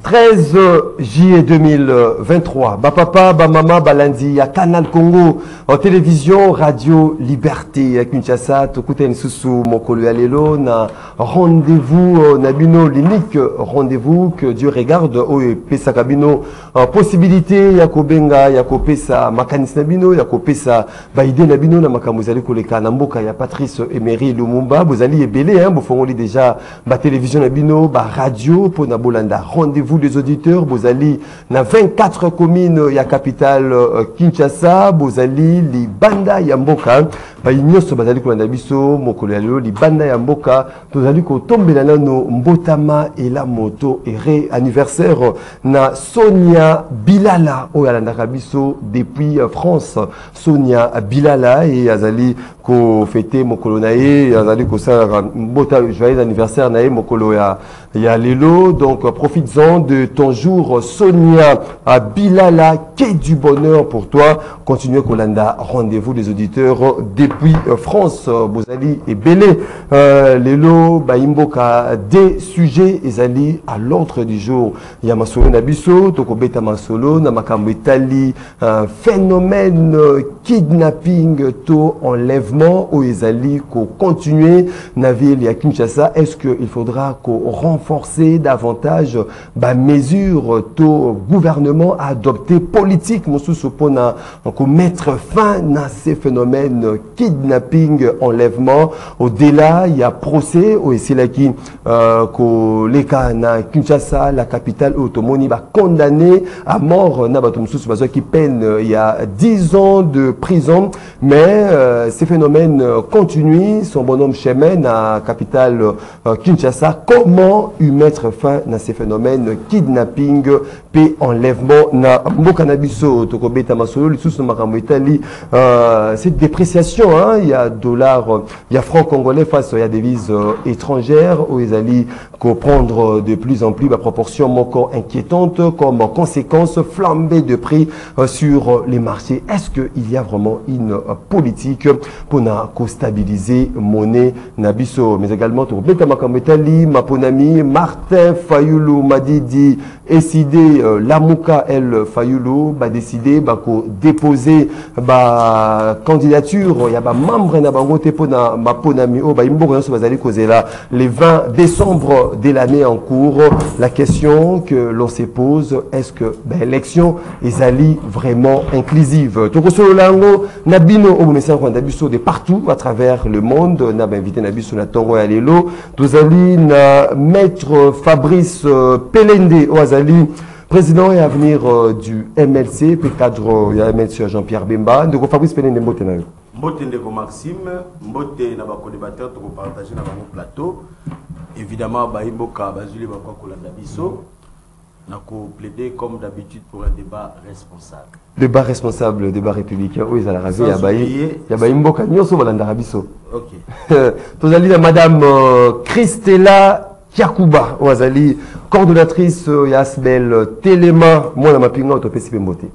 13 juillet 2023, papa, mama, balandi, à Canal Congo, en télévision, radio, liberté, à Kinshasa, Tokuten Susu, Mokolo Alelo, na rendez-vous, Nabino, l'unique rendez-vous que Dieu regarde, au Pesa Kabino, possibilité, Yakobenga, Yakopesa, Makanis Nabino, Yakopesa, Baïde Nabino, na Makamuzali Koleka, Namboka, ya Patrice Emery Lumumba, Bozali et Belé, hein, Bofongoli déjà, ba télévision Nabino, ba radio, pour Nabolanda, rendez-vous des auditeurs, Bozali, na 24 communes, ya capitale Kinshasa, Bozali, li banda yamboka, ba inyoso bazali kolanda biso, mokolo yalo, li banda yamboka, tozali ko tombela nano mbotama et la moto et anniversaire na Sonia Bilala, o yalanda biso depuis France, Sonia Bilala et azali ko fêter mokolo nae, azali ko sa mbota joyeux anniversaire nae mokolo ya lelo, donc profites-en de ton jour, Sonia Bilala, qu'est du bonheur pour toi. Continuez Kolanda, rendez-vous des auditeurs depuis France, Bozali et Belé. Lelo, Baimboka, des sujets, Ezali à l'ordre du jour. Yamasolo Nabiso, Tokobeta Masolo, Namakambo Itali, phénomène kidnapping, to enlèvement, au Ezali, qu'on continue, Naville et Kinshasa. Est-ce qu'il faudra qu'on renforcer davantage mesures to gouvernement à adopter politique pour mettre fin à ces phénomènes kidnapping, enlèvement. Au-delà, il y a procès au Essilaki les cas na Kinshasa, la capitale automoni, condamné à mort qui peine il y a 10 ans de prison, mais ces phénomènes continuent. Son bonhomme chemin à capitale Kinshasa, comment y mettre fin à ces phénomènes kidnapping et enlèvement na Mbokanabiso, Tokobeta Masolo, les sous Makambo Italie, cette dépréciation, hein, il y a dollar, il y a franc congolais face à des devises étrangères, où ils allaient prendre de plus en plus la proportion encore inquiétante comme conséquence flambée de prix sur les marchés. Est-ce qu'il y a vraiment une politique pour stabiliser monnaie Nabiso, mais également Tokobeta Makambo Italie, Maponami, Martin Fayulu Madidi, décidé Lamouka El Fayulu va décider déposer candidature, il y a membre na bango tepo na Maponami o imbo so bazali kozela le 20 décembre de l'année en cours. La question que l'on se pose, est-ce que l'élection est vraiment inclusive? Tokosolo lango nabino o message kwa ndabiso de partout à travers le monde, na invité nabiso na Tongo ya lelo, tozali na maître Fabrice Pelende Oazali, président et avenir du MLC, puis cadre MLC Jean-Pierre Bemba. Donc Fabrice Pelende Mbote na yo. Mbote ndeko Maxime, Mbote na ba co-débatteur to partager na ba plateau. Évidemment ba imboka bazuli ba kwa kolanda biso. Na ko plaider comme d'habitude pour un débat responsable. Débat responsable, débat républicain. Oui, ça la ravi ya ba imboka nyoso balanda biso. OK. Tozali na madame Christella Kiakuba Oazali, coordonnatrice Yasbel Téléma, moi na mapinga autopesipe Mbote.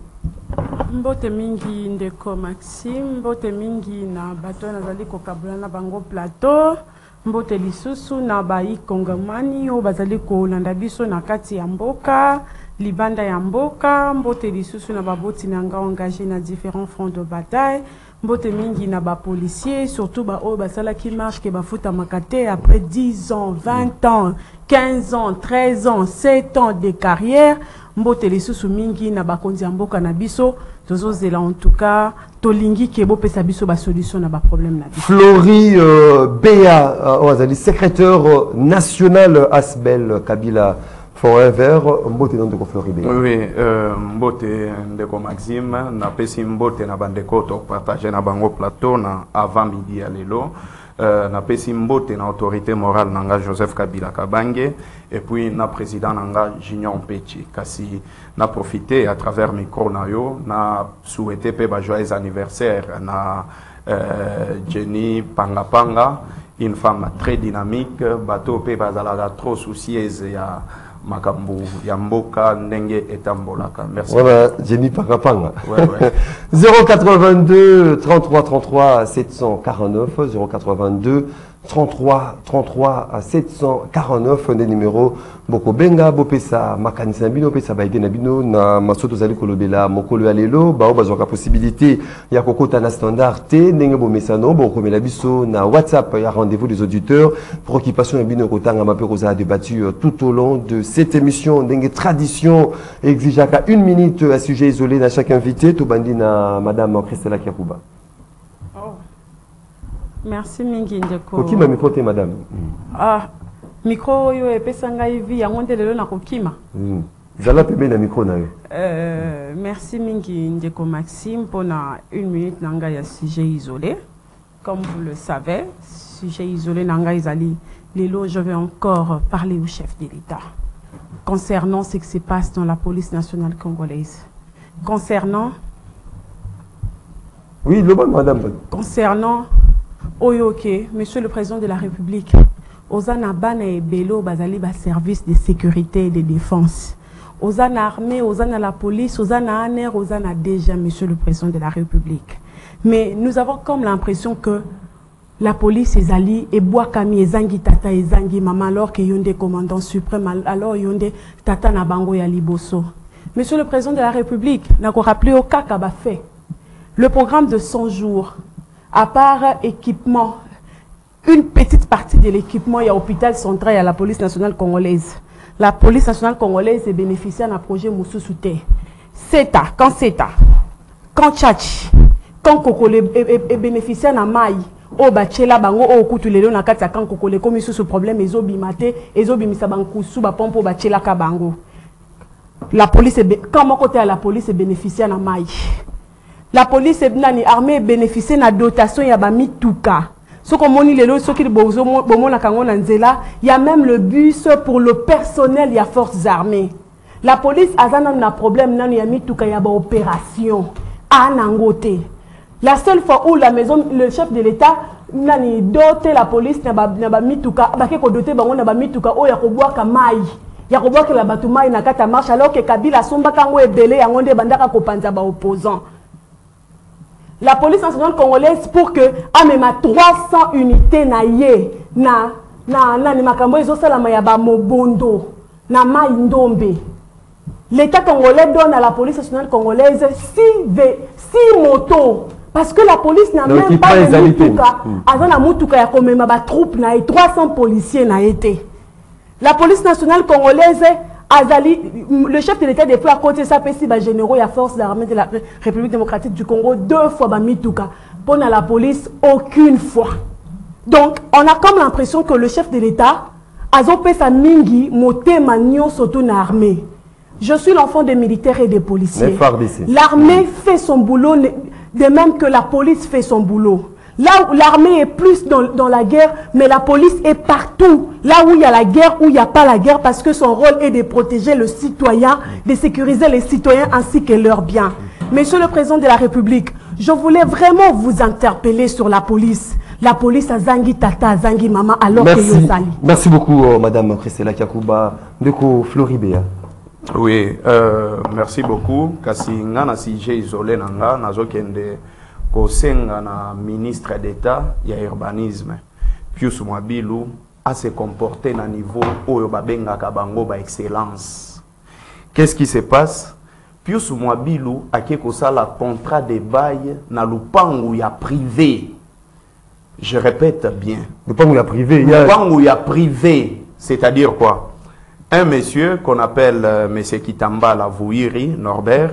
Mbote mingi ndeko Maxime, Mbote mingi na bato nazali kokabula na bango plateau, Mbote lisusu na bai kongomani o bazali kolanda biso na kati ya mboka, libanda ya mboka, Mbote lisusu na baboti nanga engagé na différents fronts de bataille. Mbote mingi na ba policiers, surtout ba o basala qui marche ke bafuta makate après 10 ans, 20 ans, 15 ans, 13 ans, 7 ans de carrière. Mbote lisusu mingi na ba konzi mboka na biso, tozozela en tout cas tolingi ke bo pesa biso ba solution na ba problème na biso. Flori Béa Oazali, secrétaire national Asbel Kabila Forever, Mbote ndeko Flori Béa. Oui, Mbote ndeko Maxime, na pesi Mbote na bandeko to partager na bango plateau na avant midi à lelo. Na pesi Mbote na autorité morale nanga Joseph Kabila Kabange et puis na président nanga Junior Mpechi kasi na profité à travers micro na yo na souhaiter pe ba joyeux anniversaire na Jenny Pangapanga, une femme très dynamique, bateau pe bazala trop soucieuse ya makambu ya mboka ndenge etambolaka. Merci. Voilà, Jenny Pangapanga. Ouais, ouais. 082 33 33 749 082 33 à 749 des numéros boko benga bopesa makanisa bino pesa baide na bino na masoto zali kolobela mokolo ya lelo bao bazwaka possibilité ya kokota na standard te ndenge bomesano bokomela biso na WhatsApp ya rendez-vous des auditeurs préoccupation ya bino kotanga mape koza débattu tout au long de cette émission ndenge tradition exigeaka 1 minute à sujet isolé na chaque invité to bandi na madame Christella Kiakuba. Merci mingi ndeko. Kokima micro te madame. Ah, micro yo epesa ngai vi yango ndelelo na kokima. Zala pembe na micro na yo. Merci mingi ndeko Maxime pour 1 minute na ngai ya sujet isolé. Comme vous le savez, sujet isolé na ngai zali lelo je vais encore parler au chef de l'État concernant ce qui se passe dans la police nationale congolaise. Concernant Oui, le bon madame. Concernant Oyoke, Monsieur le Président de la République, Ozana Bana et Belo Bazali ba service de sécurité et de défense. Ozana armée, Ozana la police, Ozana ANR, Ozana déjà Monsieur le Président de la République. Mais nous avons comme l'impression que la police est allée et boit kami et zangi tata et zangi maman alors que yonde commandant suprême alors yonde tata na bango ya liboso. Monsieur le Président de la République, n'a qu'à rappeler au cas qu'a fait le programme de 100 jours. À part équipement, une petite partie de l'équipement, il y a l'hôpital central, il y a la police nationale congolaise. La police nationale congolaise est bénéficiaire d'un projet Moussou Souté. CETA, quand Tchachi, quand Kokole est bénéficiaire d'un maï, au Bachela Bango, au Koutulelo, na Katia, quand Kokole, comme il ce problème, ils ont bimate, ils ont bimisa bankou, sous Bapompo, au Bachela Kabango. La police est, quand mon côté à la police est bénéficiaire d'un maï. La police est armée bénéficier de la dotation ya ba mituka. Ce qu'on moni lelo ce qui bozo bomo na kango na nzela, il y a même le bus pour le personnel ya forces armées. La police azana na problème nanu ya mituka ya ba opération à Nangote. La seule fois où la maison le chef de l'État nani doté la police na ba mituka ba ke ko doté bango na ba mituka o ya ko boaka mai. Ya ko boaka la batumai na kata marche alors que Kabila somba kango ebele ya ngonde bandaka ko panza ba opposant. La police nationale congolaise pour que à même 300 unités na ye na ni makambo ezo salama ya ba mobondo na maïndombe. L'État congolais donne à la police nationale congolaise 6 motos parce que la police n'a même pas de mutuka. Azana mutuka ya komema ba troupe na et 300 policiers na été. La police nationale congolaise Azali, le chef de l'État des fois à côté ça peut si ba généraux et à force d'armée de la République démocratique du Congo 2 fois ba mituka pour la police aucune fois. Donc on a comme l'impression que le chef de l'État azopé sa mingi moté magnon surtout na armée. Je suis l'enfant des militaires et des policiers. L'armée fait son boulot de même que la police fait son boulot. Là où l'armée est plus dans la guerre, mais la police est partout. Là où il y a la guerre, où il n'y a pas la guerre, parce que son rôle est de protéger le citoyen, de sécuriser les citoyens ainsi que leurs biens. Monsieur le Président de la République, je voulais vraiment vous interpeller sur la police. La police a zangi tata, a zangi maman, alors que Yosali. Merci beaucoup, Madame Christella Kiakuba, de Floribéa. Oui, merci beaucoup. Kasi ngana sujet isolé nanga nazokende kosenga na ministre d'État ya urbanisme Pius Mwabilu a se comporter na niveau oyo babenga kabango ba excellence. Qu'est-ce qui se passe? Pius Mwabilu akeko sala contrat de bail na lupangu ya privé. Je répète bien. Lupangu ya privé. Lupangu ya privé, c'est-à-dire quoi? Un monsieur qu'on appelle monsieur Kitamba Lavouiri, Norbert,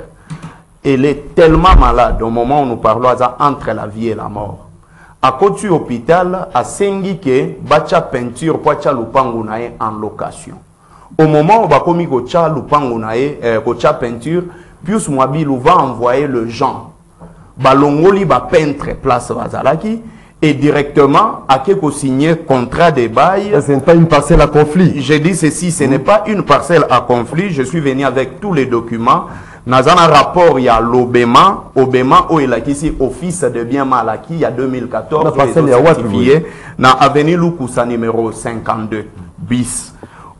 il est tellement malade au moment où nous parlons entre la vie et la mort. À côté de l'hôpital, à Sengike, bacha peinture pour cha lupangu nae en location. Au moment où bakomi kocha lupangu nae kocha peinture, Pius Mwabilu va envoyer le gens. Balongoli ba peintre place Bazalaki. Et directement, à qui signer contrat de bail. Ce n'est pas une parcelle à conflit. Je dis ceci, ce n'est pas une parcelle à conflit. Je suis venu avec tous les documents. Dans un rapport, il y a l'Obema. Obema, où il a ici office de bien mal acquis, il y a 2014. La parcelle, il y a certifié. Dans Avenue Lukusa numéro 52 bis.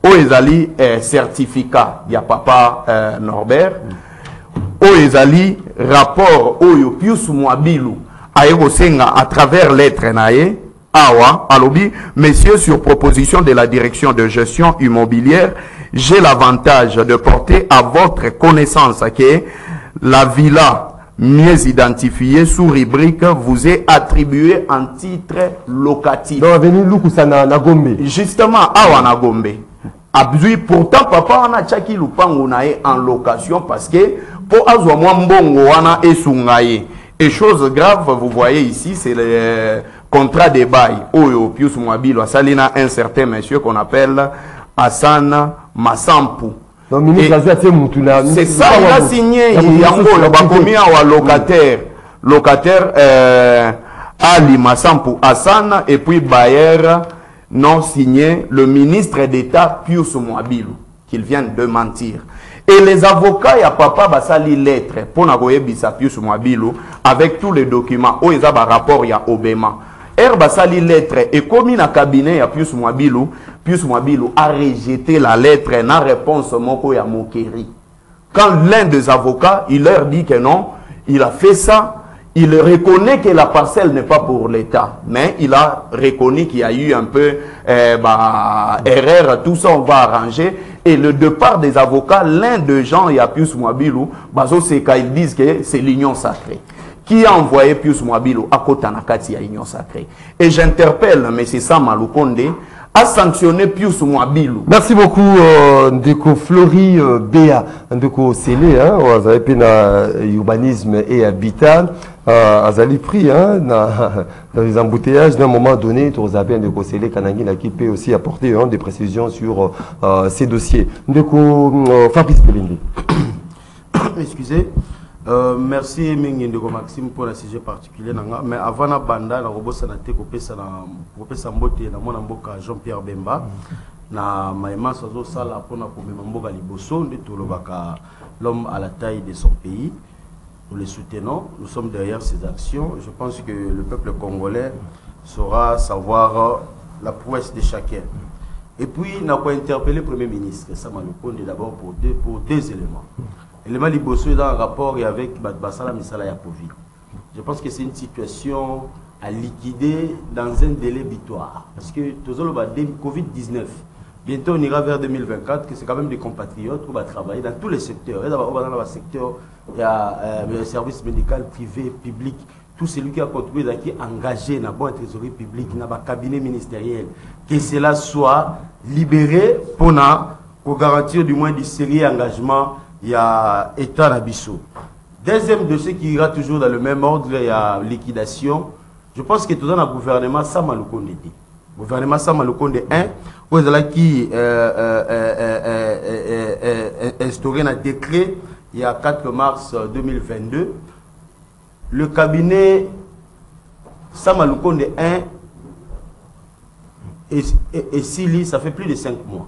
Où il y a certificat, il y a papa Norbert. Où il y a rapport, où il y a Pius Mwabilu. À travers lettre nae Awa, Alobi, messieurs, sur proposition de la direction de gestion immobilière, j'ai l'avantage de porter à votre connaissance que la villa mieux identifiée sous rubrique vous est attribuée en titre locatif. Donc, venu Lukusana na Gombe. Justement, Awa na Gombe. Abdui, pourtant, papa, on a tchaki lupango nae en location parce que pour azwa mbongo wana esungaye. Et chose grave, vous voyez ici, c'est le contrat de bail. Oyo, Pius Mwabilo, Salina, un certain monsieur qu'on appelle Hassan Massampu. C'est ça, il a signé, il a commis un locataire. Locataire, Ali Massampu Hassan, et puis Bayer, non signé, le ministre d'État Pius Mwabilo, qu'il vient de mentir. Et les avocats, il y a papa basali lettre pour n'avoir bisa Pius Mwabilo avec tous les documents. Oh, il y a un rapport, il y a Obama. Basali lettre et comme il a cabinet, il y a Pius Mwabilo a rejeté la lettre en réponse moko ya Mokeri. Quand l'un des avocats, il leur dit que non, il a fait ça, il reconnaît que la parcelle n'est pas pour l'État, mais il a reconnu qu'il y a eu un peu erreur, tout ça on va arranger. Et le départ des avocats, l'un de gens, il y a Pius Mwabilo, c'est quand ils disent que c'est l'union sacrée. Qui a envoyé Pius Mwabilo à Kotanakati à l'union sacrée? Et j'interpelle M. Sam Alukonde à sanctionner Pius Mwabilo. Merci beaucoup, Ndeko Flori Béa, Ndeko Sélé, vous avez pris urbanisme et habitat. Azali pris dans les embouteillages d'un moment donné, tu as bien Ndeko Sélé, Kanangina qui peut aussi apporter des précisions sur ces dossiers. Ndeko Fabrice Pelende. Excusez. Merci Ndeko Maxime pour le sujet particulier. Mais avant la banda, na robo sanate kopesa mbote na mwana mboka Jean-Pierre Bemba na maïma sazo sala pona komema mboka liboso nde tolobaka l'homme à la taille de son pays. Nous les soutenons, nous sommes derrière ces actions. Je pense que le peuple congolais saura savoir la prouesse de chacun. Et puis, nous avons interpellé le Premier ministre, Sama Lukonde, d'abord pour deux éléments. L'élément liboso est dans un rapport avec Basala Misala Yapovi. Je pense que c'est une situation à liquider dans un délai butoir. Parce que Covid-19, bientôt on ira vers 2024, que c'est quand même des compatriotes qui vont travailler dans tous les secteurs. Et dans le secteur, il y a le service médical privé, public, tout celui qui a contribué, qui est engagé dans la bonne trésorerie publique, dans le cabinet ministériel, que cela soit libéré pour garantir du moins du sérieux engagement. Il y a État Nabiso. Deuxième dossier qui ira toujours dans le même ordre, il y a liquidation. Je pense que tout dans le gouvernement Sama Lukonde. Le gouvernement Sama Lukonde 1, où il y a qui instauré un décret il y a 4 mars 2022. Le cabinet Sama Lukonde 1 et Sili, ça fait plus de 5 mois.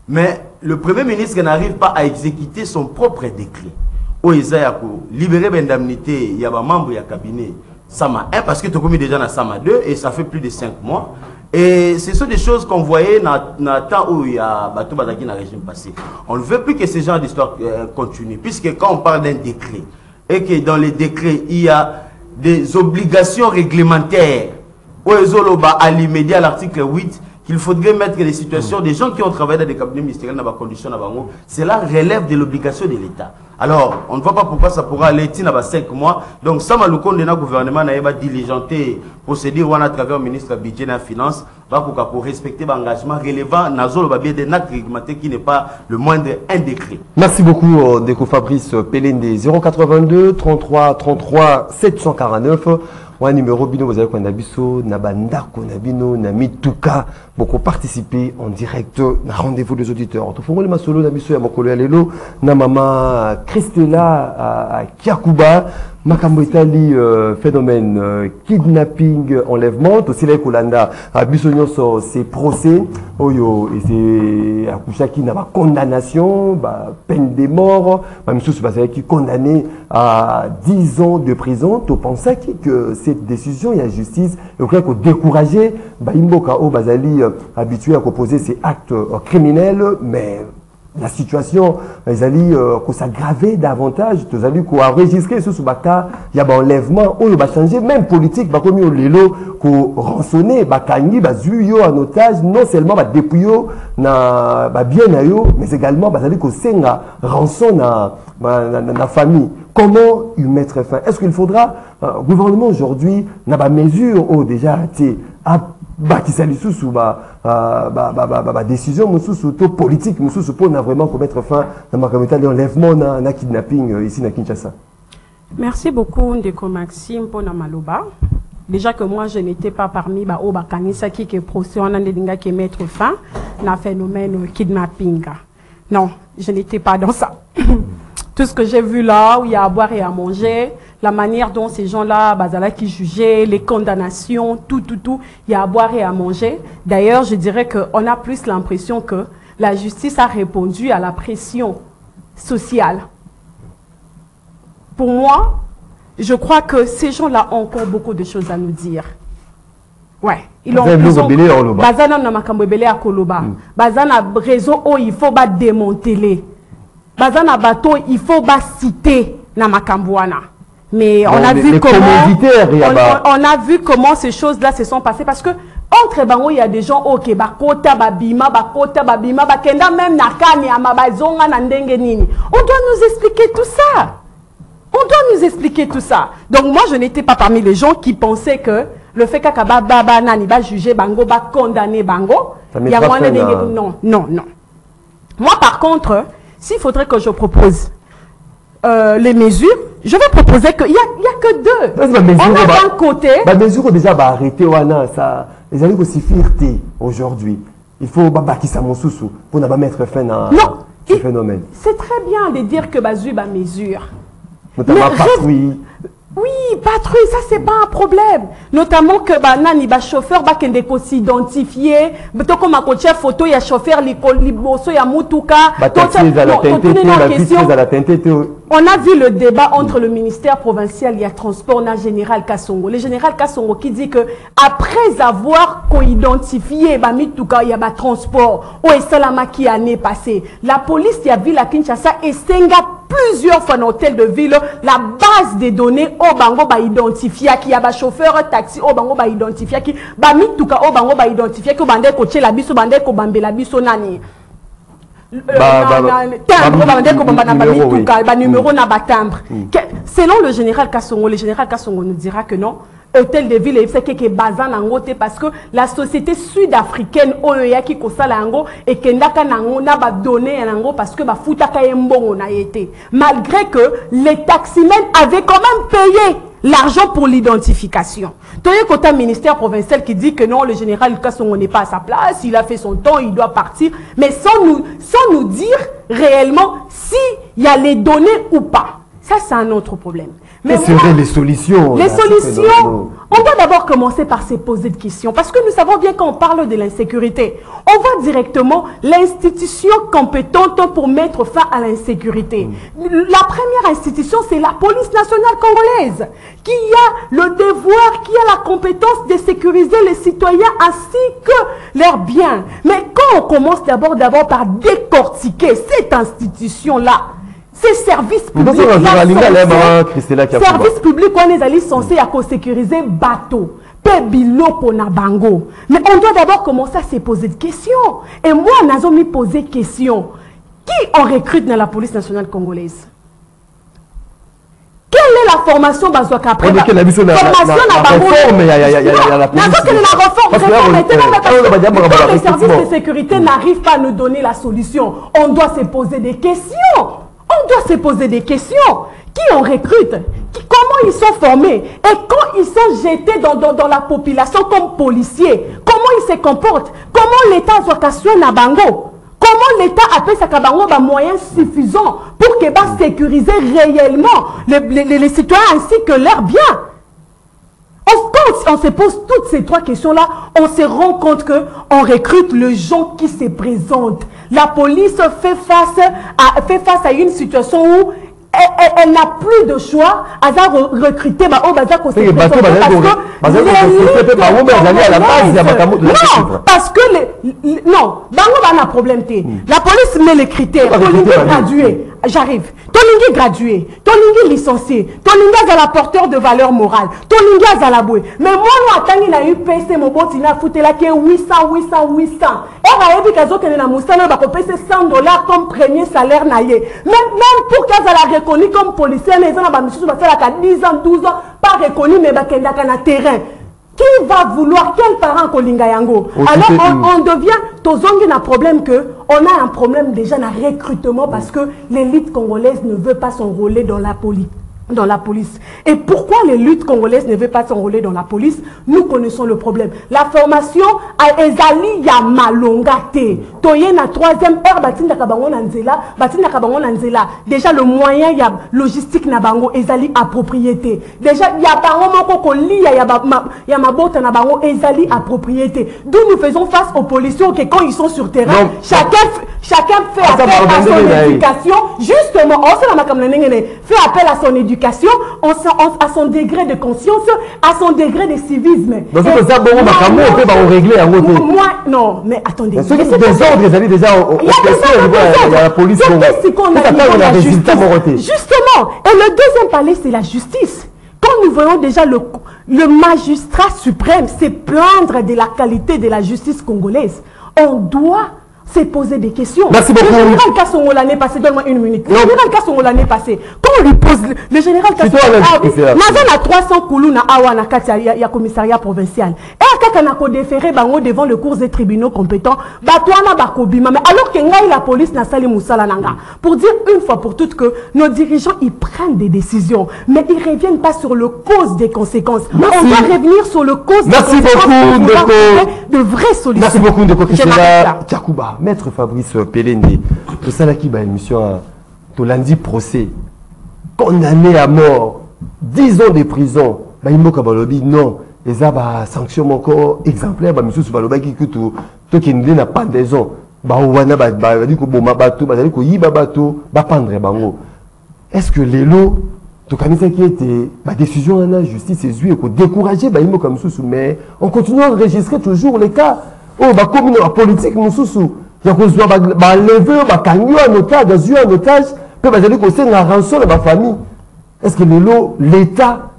Mais le Premier ministre n'arrive pas à exécuter son propre décret. Où il y a libéré l'indemnité, il y a un membre du cabinet Sama 1, parce que tu as commis déjà dans Sama 2, et ça fait plus de 5 mois. Et ce sont des choses qu'on voyait dans le temps où il y a Bato Badaki dans le régime passé. On ne veut plus que ce genre d'histoire continue, puisque quand on parle d'un décret, et que dans les décrets, il y a des obligations réglementaires, où ils ont à l'immédiat, l'article 8, qu'il faudrait mettre les situations des gens qui ont travaillé dans des cabinets ministériels dans des conditions, cela relève de l'obligation de l'État. Alors, on ne voit pas pourquoi ça pourra aller dans 5 mois. Donc, ça m'a le compte de notre gouvernement n'a diligenté procédure à travers le ministre budget et la finance pour respecter l'engagement relevant dans le biais d'un acte réglementaire qui n'est pas le moindre un décret. Merci beaucoup, Ndeko Fabrice Pelende. 082 33 33 749. Un numéro bino vous avez qu'on a biso na bandako na bino na mituka beaucoup participer en direct na rendez-vous des auditeurs. To fongole masolo na biso ya mokolo ya lelo na mama Christella à Kiakuba makambo etali phénomène kidnapping enlèvement to sila kolanda biso nyonso c'est procès oyo et c'est akushaki na ba condamnation ba peine de mort ba misusu bazali qui condamné à 10 ans de prison. To pensais que cette décision, il y a justice, et qu'il faut décourager Imboka au Bazali habitué à composer ces actes criminels, mais la situation ils allaient s'aggraver davantage, ils allaient enregistrer ce baka il y a enlèvement ou va changer même politique ba comme lelo ko rançonner ba kangi ba zuyo en otage non seulement ba dépouiller na ba bien na yo mais également ba allaient ko senga rançon na famille. Comment y mettre fin? Est-ce qu'il faudra gouvernement aujourd'hui n'a pas mesure ou déjà qui s'allie sous décision sous politique sous pour vraiment mettre fin à ma communauté d'enlèvement na kidnapping ici na Kinshasa. Merci beaucoup Ndeko Maxime pour na maloba. Déjà que moi je n'étais pas parmi kanisa qui est procès on a qui mettre fin na phénomène kidnapping. Non, je n'étais pas dans ça. Tout ce que j'ai vu là, où il y a à boire et à manger, la manière dont ces gens-là, qui jugeaient, les condamnations, tout, il y a à boire et à manger. D'ailleurs, je dirais qu'on a plus l'impression que la justice a répondu à la pression sociale. Pour moi, je crois que ces gens-là ont encore beaucoup de choses à nous dire. Ouais. Ils ont raison. Bazana na makambebele à Koloba. Bazana réseau où il faut démanteler. Bazana bateau, il faut citer na makambouana. Mais on a vu comment ces choses-là se sont passées parce que entre bango il y a des gens OK bakota babima bakenda même na kani amabazonga na ndenge nini. On doit nous expliquer tout ça. On doit nous expliquer tout ça. Donc moi je n'étais pas parmi les gens qui pensaient que le fait qu'Akaba nani ba juger bango ba condamner bango, il y a moins de non. Moi par contre s'il faudrait que je propose les mesures, je vais proposer qu'il n'y a que deux. On a d'un côté... La mesure déjà va arrêter, ça, les amis aussi fierté aujourd'hui. Il faut qui ça mon sous pour ne pas mettre fin à ce phénomène. C'est très bien de dire que Bazu va mesure. Notamment patrouille. Oui, patrouille, ça c'est pas un problème. Notamment que nani chauffeur kende ko s'identifier, comme ma coach photo ya chauffeur liboso ya mutuka, on a vu le débat entre le ministère provincial et le transport na général Kassongo. Le général Kassongo qui dit que après avoir co-identifié mituka ya transport au Salama qui année passée, la police y a vu la Kinshasa et senga plusieurs fois dans l'hôtel de ville la base des données au bango ba identifier qui a ba chauffeur taxi au bango ba identifier qui ba mituka au bango ba identifier que bande ko tchela biso bande ko bambela biso nani numéro na ba timbre. Selon le général Kassongo nous dira que non. Hôtel de ville c'est que bazan nango te parce que la société sud-africaine oya qui kosala nango et kendaka nango na ba donner nango parce que ba futaka yembongo na été malgré que les taximens avaient quand même payé l'argent pour l'identification. Toye kota ministère provincial qui dit que non, le général Kassongo n'est pas à sa place, il a fait son temps, il doit partir, mais sans nous dire réellement si il y a les données ou pas. Ça c'est un autre problème. Mais quelles seraient les solutions? Les solutions, on doit d'abord commencer par se poser des questions. Parce que nous savons bien quand on parle de l'insécurité, on voit directement l'institution compétente pour mettre fin à l'insécurité. La première institution, c'est la police nationale congolaise, qui a le devoir, qui a la compétence de sécuriser les citoyens ainsi que leurs biens. Mais quand on commence d'abord par décortiquer cette institution-là, ces services publics, services publics, on est censé sécuriser bateau, bilo pour na bango. Mais on doit d'abord commencer à se poser des questions. Et moi, on a mis poser question. Qui on recrute dans la police nationale congolaise? Quelle est la formation bazouaka après? Formation na bango. Il y a la police. Les services de sécurité n'arrivent pas à nous donner la solution. On doit se poser des questions. On doit se poser des questions. Qui on recrute? Comment ils sont formés? Et quand ils sont jetés dans la population comme policiers, comment ils se comportent? Comment l'État soit na bango? Comment l'État appelle sa kabango moyens suffisants pour que sécuriser réellement les citoyens ainsi que leurs biens? Quand on se pose toutes ces trois questions-là, on se rend compte qu'on recrute les gens qui se présentent. La police fait face à une situation où elle n'a plus de choix à recruter parce que non, a un problème. La police met les critères. Gradué, j'arrive. Tolingi gradué, Tolingi licencié, Tolingi à la porteur de valeur morale, Tolingi à la bouée. Mais moi, nous attendons la UPC, mon bon, il a foutu là qui est 800. Et on a vu qu'à Zoké na Moussano, va payer $100 comme premier salaire naïe. Même pour qu'elle a reconnu comme policier, les gens va faire 10 ans, 12 ans, pas reconnu, mais va qu'elle a terrain. Qui va vouloir, quel parent Kolinga Yango? Alors on devient, tozongi na problème que on a un problème déjà de recrutement parce que l'élite congolaise ne veut pas s'enrôler dans la police. Et pourquoi l'élite congolaise ne veut pas s'enrôler dans la police? Nous connaissons le problème. La formation à Ezali Yamalongate. Toye na 3e heure, batinda kabango nanzela. Déjà le moyen ya logistique na bango Ezali à propriété. Déjà ya bango moko koli ya mabota na bango Ezali à propriété. D'où nous faisons face aux policiers que quand ils sont sur terrain, chacun fait appel à son éducation. Justement, fait appel à son éducation, à son degré de conscience, à son degré de civisme. Donc c'est ça, moi, non, mais attendez. Il y a la police. Justement, et le deuxième palais, c'est la justice. Quand nous voyons déjà le magistrat suprême se plaindre de la qualité de la justice congolaise, on doit se poser des questions. Merci beaucoup. Le général Kassongo l'année passée, donne-moi une minute. Le général Kassongo l'année passée, quand on lui pose le général Kassongo, Mazan a 300 koulou na awa na kati ya commissariat provincial. Et à Kakanako déféré bango devant le cours des tribunaux compétents, batouana bakobima. Mais alors que la police n'a sali moussala nanga. Pour dire une fois pour toutes que nos dirigeants, ils prennent des décisions, mais ils ne reviennent pas sur le cause des conséquences. Merci. On doit revenir sur le cause des conséquences beaucoup, pour trouver de vraies solutions. Merci beaucoup, Ndeko Tchakouba. Maître Fabrice Pelende, tout ça là qui va émission, tout lundi procès, condamné à mort, 10 ans de prison, bah il m'a kabalobi non, et ça bah sanction encore exemplaire, bah monsieur Subaloba qui tout qui n'a pas de raison, bah ouana bah dit que bon ma bateau, bah dit que yiba bateau, bah pendre bango. Est-ce que les lots, tout comme ça qui était, bah décision en la justice et zui, qu'on décourager bah il m'a comme sous, mais on continue à enregistrer toujours les cas. Oh bah comme la politique nous sous. Il y a un lever, un otage, un otage, peut une rançon de ma famille. Est-ce que l'État,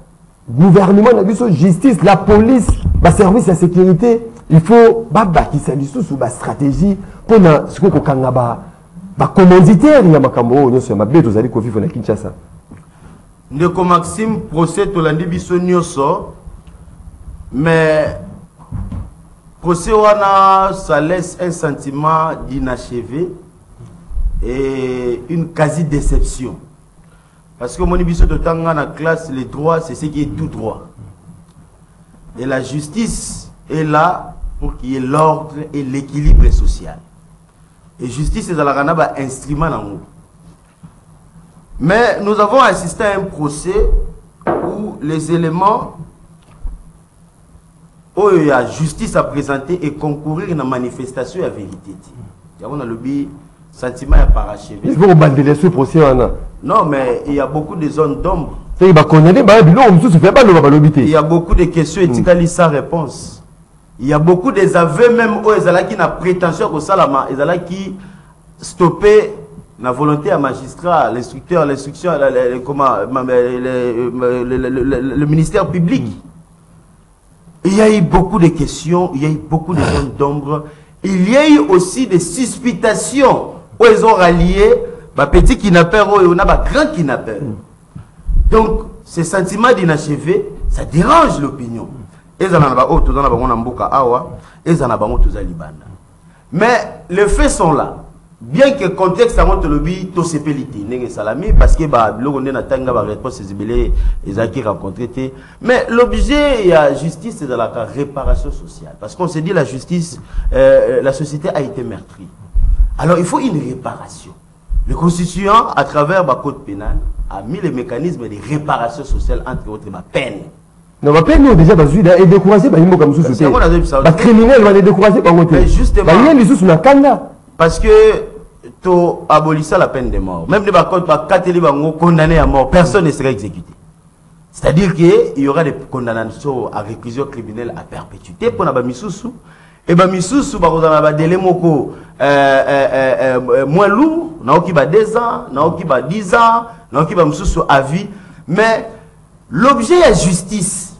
gouvernement, la justice, la police, le service de sécurité, il faut qu'il s'agisse sous la stratégie pour ce qu'on a commanditaire, il y a un cambo, nous sommes à Béto, vous allez vivre à Kinshasa. Ndeko Maxime, procès de l'Andibiso Nyoso, mais. Procès wana, ça laisse un sentiment d'inachevé et une quasi-déception. Parce que mon émission de temps dans la classe, les droits, c'est ce qui est tout droit. Et la justice est là pour qu'il y ait l'ordre et l'équilibre social. Et justice est dans la instrument dans nous. Mais nous avons assisté à un procès où les éléments où la justice a présenté et concourir dans la manifestation à vérité. On a le sentiment à parachever. Il faut abandoner ce procès. Non, mais il y a beaucoup de zones d'ombre. Il y a beaucoup de questions éthiques sans réponse. Il y a beaucoup d'aveux même où ils qui n'a prétention que Salama, ils qui stopper la volonté à magistrat, l'instructeur, l'instruction, le ministère public. Il y a eu beaucoup de questions, il y a eu beaucoup de zones d'ombre. Il y a eu aussi des suspications où ils ont rallié petit kidnappeur ou grand kidnappeur. Donc, ce sentiment d'inachevé, ça dérange l'opinion. Mais les faits sont là. Bien que le contexte a montré le but, tout se pélité, parce que l'on a tanga réponse ils rencontré. Mais l'objet, la justice, c'est de la réparation sociale. Parce qu'on s'est dit la justice, la société a été meurtrie. Alors il faut une réparation. Le constituant, à travers le code pénal, a mis les mécanismes de réparation sociale, entre autres, ma peine. Non, ma peine, nous, déjà, et décourager, comme ça, c'est criminel, va les décourager, justement. Parce que to abolissa la peine de mort. Même les condamnés à mort, personne ne sera exécuté. C'est-à-dire qu'il y aura des condamnations à réclusion criminelle à perpétuité pour la misusu. Et bah misusu ba délai moko moins lourd, naoki ba 2 ans, naoki ba 10 ans, naoki ba misusu à vie. Mais l'objet est justice.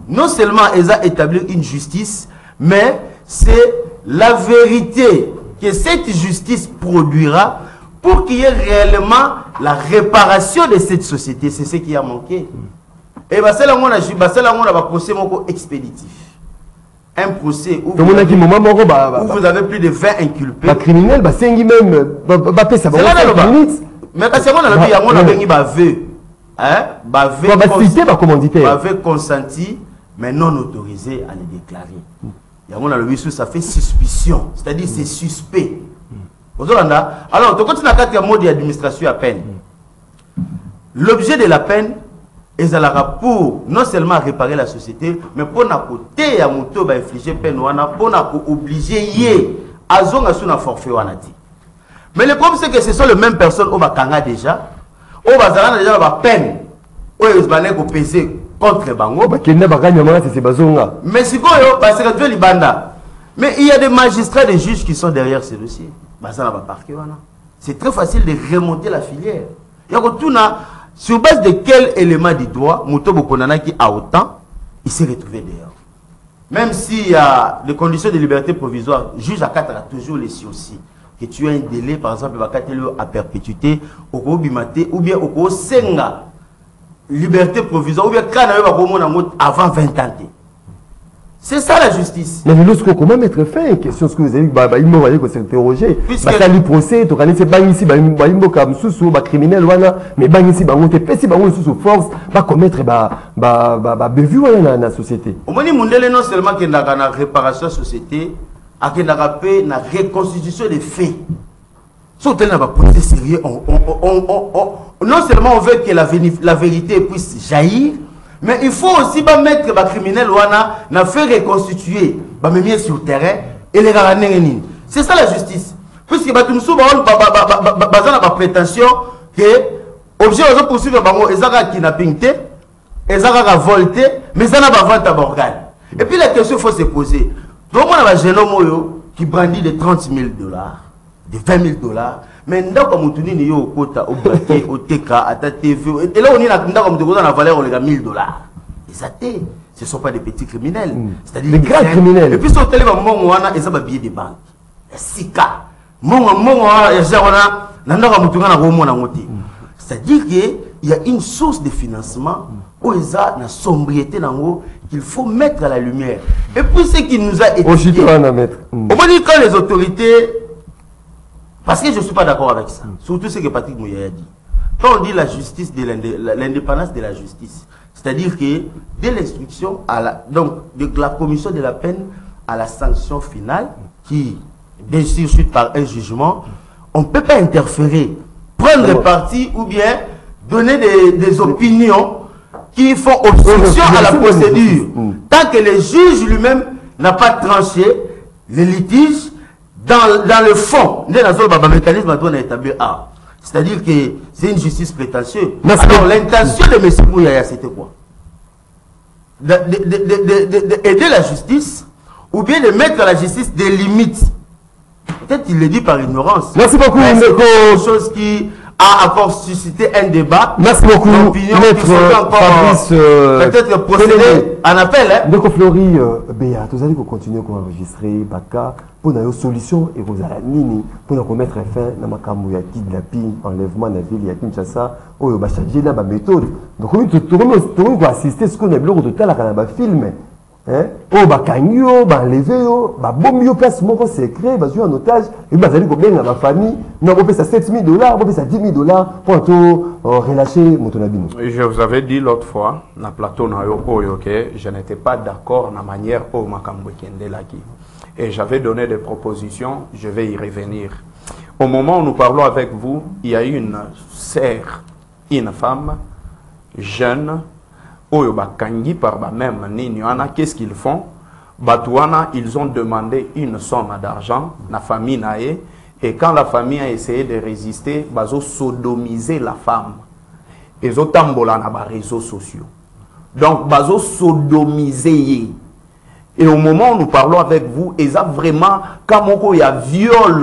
Non seulement ils ont établi une justice, mais c'est la vérité que cette justice produira pour qu'il y ait réellement la réparation de cette société. C'est ce qui a manqué. Et c'est là où on a un procès expéditif. Un procès où vous avez plus de 20 inculpés. Les criminels, c'est même. C'est là mais c'est on a avait consenti, mais non autorisé à les déclarer. Ça fait suspicion, c'est-à-dire c'est suspect. Alors, tu continues à faire mode d'administration à peine. L'objet de la peine est pour non seulement réparer la société, mais pour côté à moto ba infliger peine pour obliger à zonga sur un forfait wanati. Mais le problème c'est que ce sont les mêmes personnes au bakanga déjà, au bazana déjà ba peine, au bazana ko peser contre bango. Mais si quoi parce que libanda. Mais il y a des magistrats, des juges qui sont derrière ces dossiers. C'est très facile de remonter la filière. Sur base de quel élément du droit, Moutobo Konana qui a autant, il s'est retrouvé dehors. Même s'il y a des conditions de liberté provisoire, juge à 4 a toujours les aussi. Que tu as un délai, par exemple, à perpétuité, au bimate, ou bien au senga, liberté provisoire, ou bien avant 20 ans. C'est ça la justice. Mais lorsqu'on comment mettre fin question ce que vous avez dit, il m'a envoyé qu'on s'est interrogé. Bah ça lui procès, tu connais c'est bang ici, criminel mais bang ici, on te pèse sous force, va commettre bévu dans la société. Au moins mondele non seulement qu'il y a une réparation de la société, à qu'il y a une reconstitution des faits. Sauf qu'elle n'a pas posé sérieux. Non seulement on veut que la vérité puisse jaillir, mais il faut aussi mettre les criminels na fait reconstituer même sur le terrain et les garantir. C'est ça la justice. Puisque batumsu ba prétention que objet aux poursuivre bango ezaka kidnapping té, ezaka volté, mais ça n'a pas vente à organe. Et puis la question faut se poser. Donc on a un jeune homme qui brandit de $30 000, de $20 000. Mais ndako mutuni ni yo kota au braquet au TK à ta TV et là on est là ndako mutu na valeur on les $1000. Et ça ce sont pas des petits criminels, c'est-à-dire des grands criminels. Et puis sur télé mon wana et ça ba billet de banque. Sika mon ya jana ndako mutu na romo na ngoti. C'est-à-dire que il y a une source de financement où il y a une sombriété qu'il faut mettre à la lumière. Et puis ce qui nous a été au moins quand les autorités. Parce que je ne suis pas d'accord avec ça. Surtout ce que Patrick Mouya a dit. Quand on dit la justice, l'indépendance de la justice, c'est-à-dire que dès l'instruction, donc de la commission de la peine à la sanction finale, qui bien sûr suite par un jugement, on ne peut pas interférer, prendre parti ou bien donner des opinions qui font obstruction à la procédure. Tant que le juge lui-même n'a pas tranché les litiges, dans le fond, mécanisme doit établir A. C'est-à-dire que c'est une justice prétentieuse. Alors l'intention de M. Mouyaya, c'était quoi? D'aider la justice ou bien de mettre à la justice des limites. Peut-être qu'il le dit par ignorance. Merci beaucoup, Quelque chose qui a encore suscité un débat. Merci beaucoup, Maître Fabrice. Peut-être procéder en appel. Donc, Flori, Béa, vous allez continuer à enregistrer Baka pour une solution et vous allez nini pour mettre fin à ma camouya kidnapping, enlèvement de la ville, il y a Kinshasa, où il va changer la méthode. Donc, on va assister à ce qu'on a bloqué total à un film. Oh bah kanyo bah enlevé bah bombe place mon secret bah jouer en otage et bah allez combien dans ma famille non on peut ça $7 000 on peut ça $10 000 pour tout relâcher mon tonabino. Je vous avais dit l'autre fois na plateau na yo que je n'étais pas d'accord na manière au makambo kende laki et j'avais donné des propositions, je vais y revenir. Au moment où nous parlons avec vous, il y a une sœur, une femme jeune. Oyo bakangi par même ninyana, qu'est-ce qu'ils font? Batouana, ils ont demandé une somme d'argent, la famille nae, Et quand la famille a essayé de résister, ils ont sodomisé la femme. Ils ont tambola dans les réseaux sociaux. Donc, ils ont sodomisé. Et au moment où nous parlons avec vous, ils ont vraiment, quand il y a viol,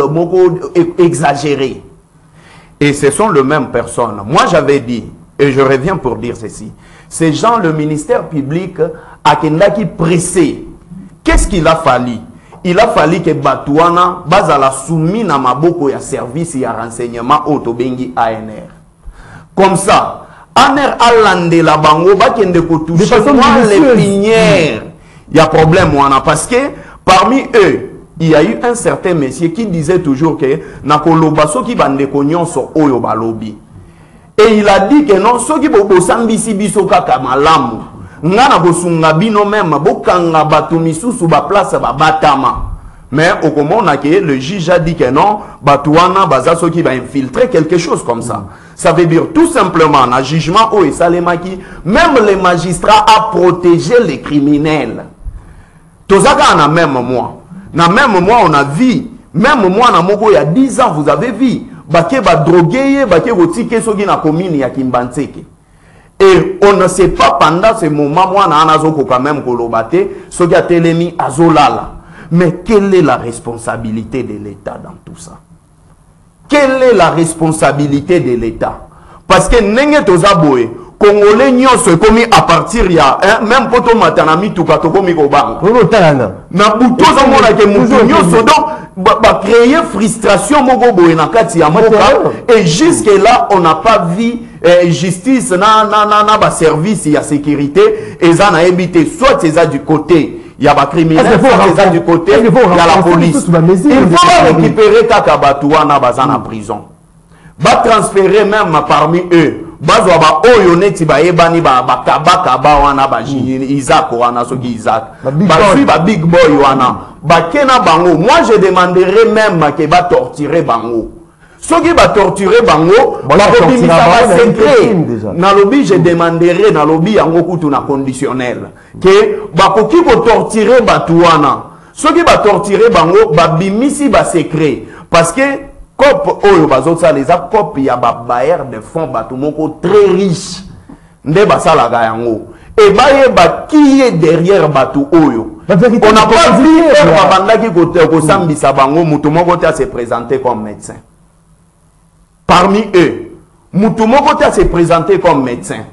exagéré. Et ce sont les mêmes personnes. Moi, j'avais dit, et je reviens pour dire ceci, ces gens, le ministère public, a qui pressé. Qu'est-ce qu'il a fallu? Il a fallu que Batouana bazala soumis na maboko ya service ya renseignement autobengi ANR. Comme ça, ANR alande la bango bakende ko toucher les pinières. Il y a problème wana parce que parmi eux, il y a eu un certain monsieur qui disait toujours que nakoloba soki bande ko nyonso oyo balobi. Et il a dit que non soki bobo sambisi biso kaka malamu. Ngana bosunga bino même bokanga bato misusu ba place ba batama. Mais au moment que le juge a dit que non, batouana baza soki va infiltrer quelque chose comme ça. Ça veut dire tout simplement un jugement au Salemaki, même les magistrats a protégé les criminels. Tozaka na même mois. Na même mois on a vu, même moi na moko il y a 10 ans vous avez vu, baké ba drogué, baké rotike soki na commune ya Kimbantseke. Et on ne sait pas pendant ce moment, moi, on quand même kolobate, ce qui a télémi azolala. Mais quelle est la responsabilité de l'État dans tout ça? Quelle est la responsabilité de l'État? Parce que n'engue tozaboé, Congolais nyon se commis à partir ya, même poto matanami tout kato komi kobang. Na buto za mona ke muto nyon so donc ba créer frustration moko boé na kati ya moka et jusque là on n'a pas vu justice na ba service ya sécurité et ça na évité soit c'est du côté il y a des criminels soit du côté il y a la police il faut récupérer kaka batouana bazana prison va transférer même parmi eux bazwa ba oyo neti ba ebani ba kaba wana ba Isaac wana soki Isaac ba big boy wana ba kena bango. Moi je demanderais même que ba torturer bango. Soki ba torturer bango ba kobimisa ba secret na lobby. Je demanderais na lobby yango kutu na conditionnel que ba koki ko torturer batuana. Soki ba torturer bango ba bimisi ba secret parce que cop oyo bazotsa les cop ya ba bailleur de fonds bato moko très riche nde basala ga yango et baye ba qui est derrière bato oyo on n'a pas vu babandaki ko sambisa bango mutu moko ta se présenter comme médecin parmi eux mutu moko ta se présenter comme médecin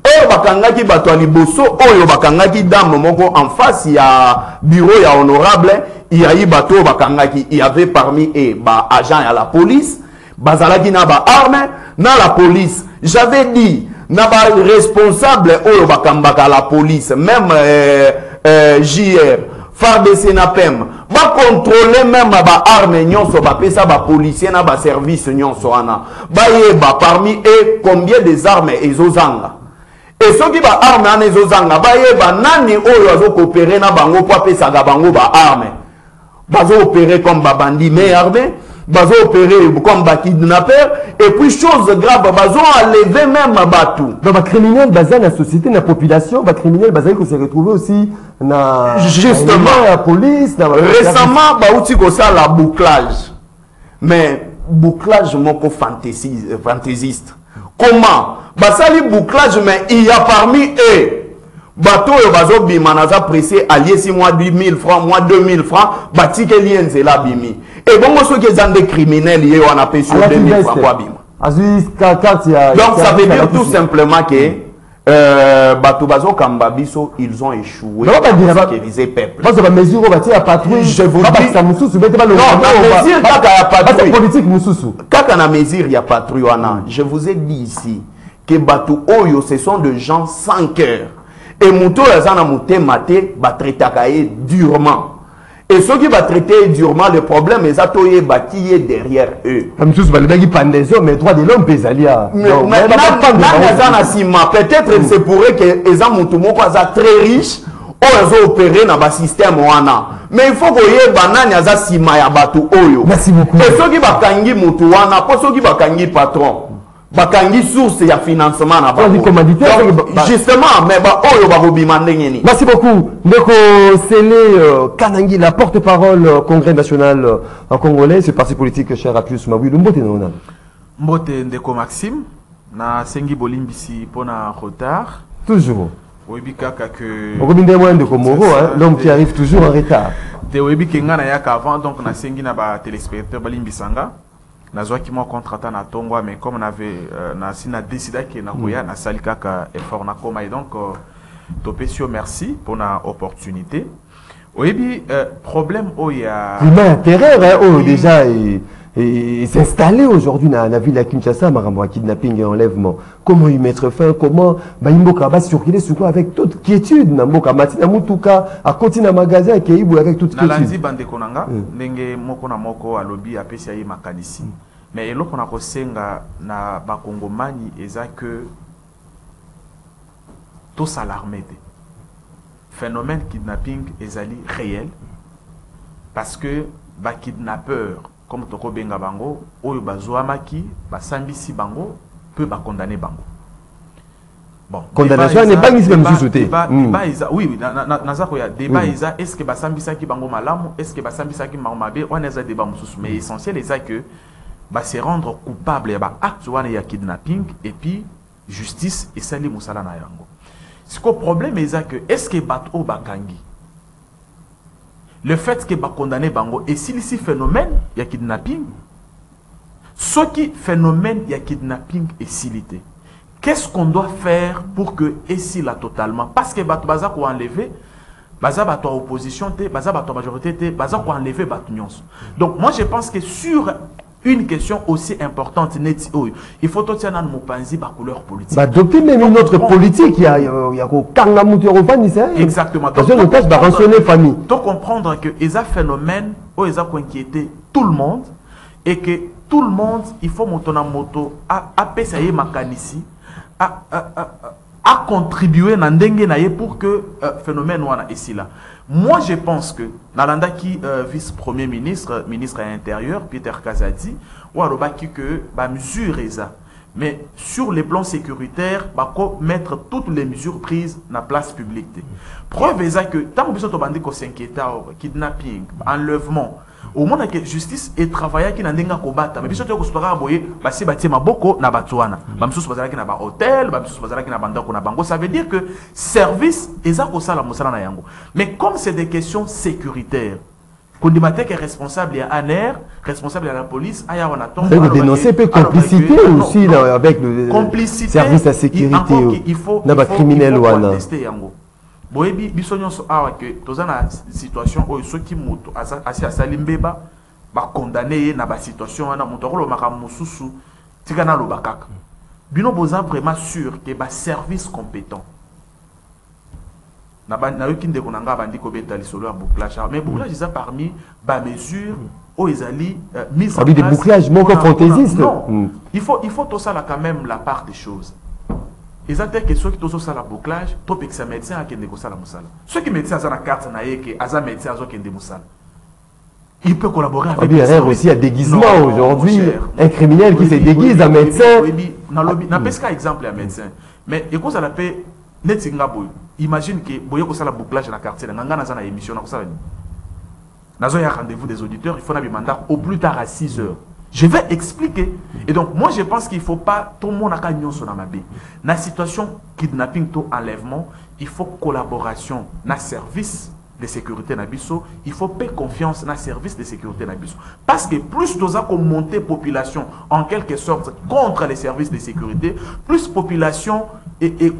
oyo bakangaki bato liboso oyo bakangaki dame moko en face ya bureau ya honorable. Il y a eu bateau bakangaki, il y avait parmi eux ba agent à la police, bazalaki na ba arme na la police. J'avais dit na ba responsable oyo bakambaka à la police, même JR, FARDC na PEM, ba contrôler même ba arme nyonso ba pesa ba policier na ba service nyonso ana. Ba yeba parmi eux combien des armes ezozanga. Et ceux qui ba arme ana ezozanga ba yeba nani oyo azo coopérer na bango po pesa ga bango ba arme. Bazo opérer comme babandi mais armé, bazo opérer comme kidnappeur et puis chose grave bazo enlever même batou. Donc les criminels basés la société, la population, les criminels basés qu'on s'est retrouvé aussi na justement la police, récemment baouti ko ça la bouclage. Mais bouclage moko fantaisiste. Comment? Basali bouclage mais il y a parmi eux bateau et bazo bima naza pressé allié si moi 1000 francs moi 2000 francs bati que lien c'est la bimi et bon ceux qui sont des criminels hier on a payé sur 2000 francs quoi bima. Donc ça veut dire tout simplement que bateau bazo kambabiso ils ont échoué à sécuriser peuple. Parce que la mesure on va tirer à patrouille je vous dis ça mususu bete ba le non la mesure kaka ya patrouille politique mususu kaka na mesure ya patrouille wana je vous ai dit ici que bateau oyo ce sont des gens sans cœur. Et Mouto Yazana Mouté Maté va traiter durement. Et ceux qui va traiter durement, le problème est qui est derrière eux. Mais droit de l'homme pésalia. Peut-être c'est pour eux que les Moutoumoko sont très riches, ou ils ont opéré dans le système. Mais il faut que les bananes yaza sima ya batu oyo. Merci beaucoup. Et ceux qui va kangi Moutouana, pour ceux qui va kangi patron. bakangi source ya financement na bango commanditaire justement mais ba oyo ba robima ndenge ni. Merci beaucoup ndeko Sele Kanangi, la porte-parole Congrès national congolais, ce parti politique cher à plus Maboui Mbote nona. Mbote ndeko Maxime na sengi bolimbisi pona retard toujours. Oyebi kaka que l'homme qui arrive toujours en retard. Te oyebi kenga na yaka avant donc na sengi na ba téléspectateurs balimbisanga na zwa ki mo contrata na tongwa mais comme on avait na sina décidé que na koya na sali kaka effort na koma et donc topesio merci pour la opportunité. Oyebi problème oya climat terreur oh déjà et s'installer aujourd'hui dans la ville à Kinshasa, Marambo, kidnapping et enlèvement. Comment y mettre fin? Comment Mboka va circuler sur quoi avec toute quiétude? Mboka Matina Mutuka à continuer à magasin qui est avec toute quiétude. Nalanzi bande konanga ndenge moko na moko alobi apesi ayi makanisi. Mais eloko na kosenga na bakongomani eza que tous alarmés. Phénomène kidnapping ezali réel parce que ba kidnappeur comme toko benga bango oyo bazwamaki basambisi bango peut ba condamner bango. Bon, condamnation n'est pas mise même sous-sauté. Oui, nazako ya débat isa est-ce que basambisaki bango malamu, est-ce que basambisaki bango mabe, on a débat mususu mais essentiel est que ba se rendre coupable ba acte wana ya kidnapping et puis justice et sali musala na yango. Ce que problème est que est-ce que bato bakangi le fait que ba condamné bango et si ici phénomène il y a kidnapping ce qui phénomène il y a kidnapping et silité qu'est-ce qu'on doit faire pour que ici là totalement parce que bato baza ko enlever baza bato opposition te baza bato majorité te baza ko enlever bato nyonso donc moi je pense que sur une question aussi importante il faut tout ça mopanzi ba couleur politique bah depuis même une autre politique il y a ko kanga mutu ça exactement donc on tâche ba rançonner famille donc comprendre que eza phénomène ou eza ko inquiéter tout le monde et que tout le monde il faut motona moto a pesayer makanisi a contribuer na ndenge na ye pour que phénomène wana ici là. Moi, je pense que Nalanda qui vice-premier ministre, ministre à l'Intérieur, Peter Kazadi, ou à que ba mesure ça. Mais sur les plans sécuritaires, bah mettre toutes les mesures prises dans la place publique. Preuve est que tant que vous avez s'inquiéter, kidnapping, enlèvement, au moment que justice et travail qui n'a pas combattre, mais biso to ko stora boye, ba si bati maboko na batwana, ba msusu bazala ki na ba hôtel, ba msusu bazala ki na banda ko na bango, ça veut dire que service eza ko sala mosala na yango. Mais comme c'est des questions sécuritaires, Kondimatek est responsable à ANER, responsable à la police, à Wanaton. Vous dénoncez peu complicité aussi avec le service de sécurité. Il faut contester yango. Boyebi bisonyo so awa que tozana situation o soki moto asi asalimbeba ba condamné na ba situation na moto ko lo makamususu tika na lo bakaka. Bino boza vraiment sûr que ba service compétent na yokinde konanga bandi ko beta lisolo ya bouclage mais bouclage ça parmi ba mesures o ezali mise en place des bouclages mon fantaisiste. Il faut tout ça là quand même la part des choses. Ils ont que ceux qui ont ça la bouclage, top que ça médecin a qui ne ça la musala. Ceux qui médecin a la carte na que aza médecin a qui ne musala. Il peut collaborer avec les services aussi à déguisement aujourd'hui, un criminel qui se déguise à médecin. Na pesca exemple à médecin. Mais et quoi ça la paix netinga boy. Imagine que boye ko ça la bouclage na quartier nganga na za na émission na ko ça. Nazo ya rendez-vous des auditeurs, il faut na mandat au plus tard à 6 heures. Je vais expliquer. Et donc, moi, je pense qu'il ne faut pas tout le monde a gagné sur la mabé. Dans la situation kidnapping, tout enlèvement, il faut collaboration dans le service de sécurité Nabiso. Il faut payer confiance dans le service de sécurité Nabiso. Parce que plus nous avons monté population en quelque sorte contre les services de sécurité, plus population est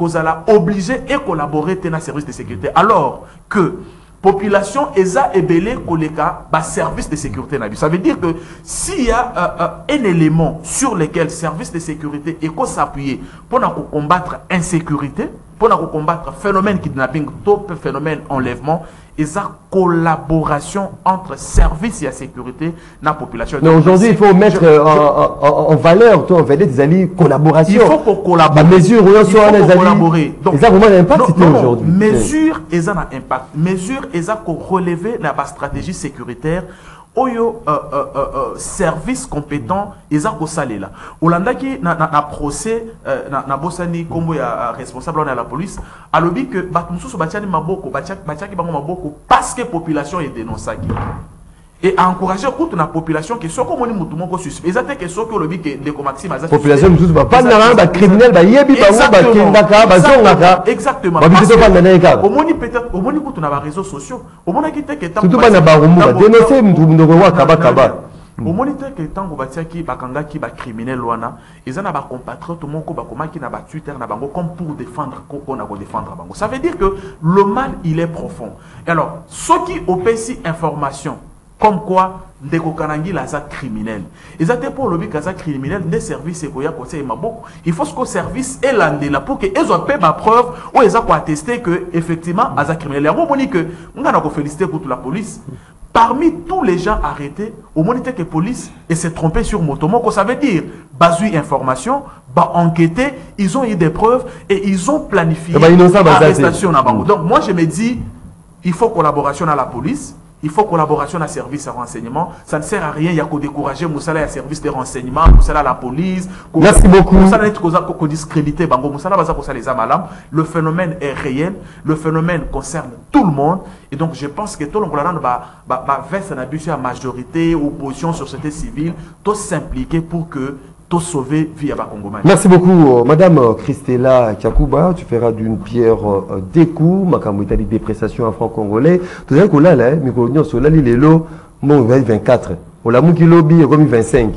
obligée et collaborer dans le service de sécurité. Alors que population eza ebele koleka ba service de sécurité na bi. Ça veut dire que s'il y a un élément sur lequel service de sécurité est qu'on s'appuyer pour combattre insécurité, pour combattre phénomène kidnapping, top phénomène enlèvement, eza collaboration entre service et sécurité na population. Mais aujourd'hui, il faut mettre en valeur, toi, en fait, des alliés collaboration. Il faut qu'on collabore. La mesure où on soit les collaborer. Donc, ça a vraiment un impact aujourd'hui. Mesure, eza na impact. Mesure, eza qu'on relever la stratégie sécuritaire. oyo service compétent eza ko salela olandaki na procès na bosani kombo ya responsable na la police alobi que bat mususu batiani maboko batiaki bango maboko parce que population est dénonçaki et encourager toute la population qui soit comme on dit moko suspect exactement que soit que le que de Maxime azaki population mususu pas na ba criminel ba yebi bango ba kendaka ba zongaka exactement au moni peut-être au moni toute na ba réseaux sociaux au moni qui te que tant surtout pas na ba rumbu ba dénoncer ndoko wa kaba au moniteur que tant batiaki bakangaki ba criminel wana ezana ba compatriotes moko ba komaki na ba Twitter na bango comme pour défendre qu'on a ko défendre bango ça veut dire que le mal il est profond et alors ceux qui opesi information comme quoi ndeko kanangi la za criminel ezate pour le but kaza criminel des services et koya conseil maboko il faut que service et landela pour que ils ont pas ma preuve ou ils ont attester que effectivement aza criminel yango boni que ngana ko féliciter pour toute la police. Parmi tous les gens arrêtés, au moniteur que la police s'est trompé sur Motomoko, ça veut dire, basé information, enquêter, ils ont eu des preuves et ils ont planifié l'arrestation à Bango. Donc moi je me dis, il faut collaboration à la police, il faut collaboration à service de renseignement. Ça ne sert à rien, il y a qu'à décourager Moussala à service de renseignement, Moussala à la police. Merci beaucoup. Moussala n'est discrédité, Bango Moussala les amalam. Le phénomène est réel, le phénomène concerne tout le monde. Et donc je pense que tout le monde va verser un abus à majorité, opposition, société civile, tous s'impliquer pour que tout sauver via Bakongomani. Merci beaucoup, Madame Christella Kiakuba. Tu feras d'une pierre deux coups. Makambo Italie dépression en franc congolais. Tout à l'heure, là, Mikolonion Solali Lelo, mon 24. Ola Mouki Lobby est commis 25.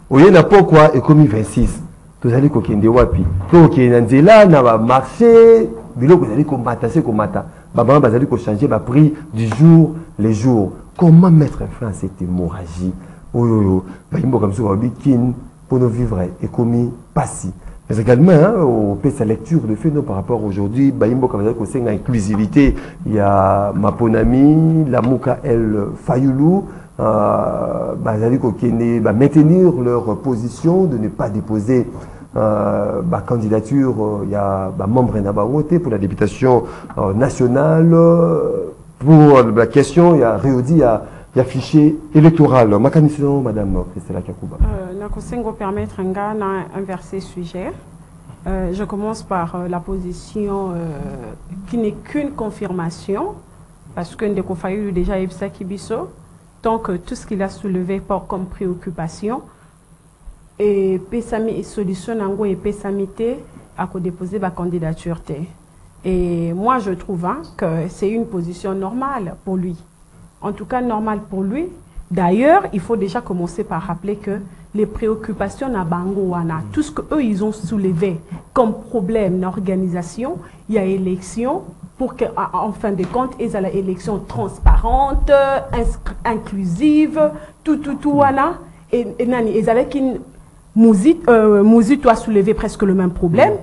Oyena Pokwa est commis 26. Tout à l'heure, Kokende Wapi. Donc, Nzela n'a marché. Bilo vous allez combattre, c'est combattre. Baba, vous allez changer le prix du jour les jours. Comment mettre fin à cette hémorragie? Oh yo yo. Bah, comme ça, Bikin. Pour nous vivre et commis passé. Mais également, on peut sa lecture de fait par rapport aujourd'hui, Baïmbo comme ça, c'est une inclusivité. Il y a Maponami, la Mouka El Fayoulou, maintenir leur position, de ne pas déposer candidature. Il y a membre Nabawote pour la députation nationale. Pour la question, il y a Réodi, il y a fichier électoral. Ma question, Madame Christella Kiakuba. Nakosengo permettre un inverser sujet. Je commence par la position qui n'est qu'une confirmation, parce que Ndeko Fayulu déjà Evsa Kibiso, tant que tout ce qu'il a soulevé comme préoccupation, et Pesami et solution Nango et Pesamité à déposer ma candidature. Et moi je trouve que c'est une position normale pour lui. En tout cas, normal pour lui. D'ailleurs, il faut déjà commencer par rappeler que les préoccupations na Bangowana, tout ce qu'eux, ils ont soulevé comme problème d'organisation, il y a élection pour qu'en fin de compte, ils aient l'élection transparente, inclusive, tout, voilà. Et ils avaient qu'une Mouzi a soulevé presque le même problème.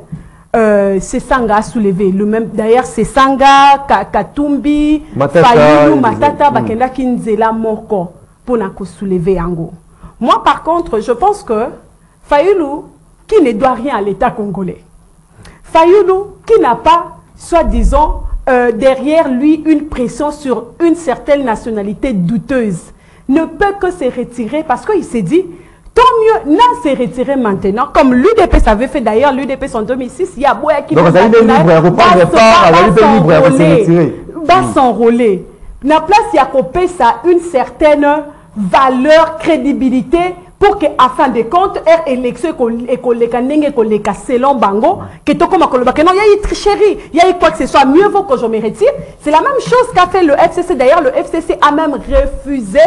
C'est Sanga a soulevé le même. D'ailleurs, c'est Sanga, Katumbi, Fayulu, Matata, Bakenda Kinzela Moko pour soulever Ango. Moi, par contre, je pense que Fayulu, qui ne doit rien à l'État congolais, Fayulu, qui n'a pas, soi-disant, derrière lui une pression sur une certaine nationalité douteuse, ne peut que se retirer parce qu'il s'est dit. Tant mieux, n'a s'est retiré maintenant, comme l'UDP avait fait d'ailleurs, l'UDP en 2006, il y a Boya qui va s'enrôler. Dans la place, il y a copé ça une certaine valeur, crédibilité, pour que, afin de compte, élection et que selon Bango, que tout comme non, il y a eu tricherie, il y a eu quoi que ce soit, mieux vaut que je me retire. C'est la même chose qu'a fait le FCC. D'ailleurs, le FCC a même refusé.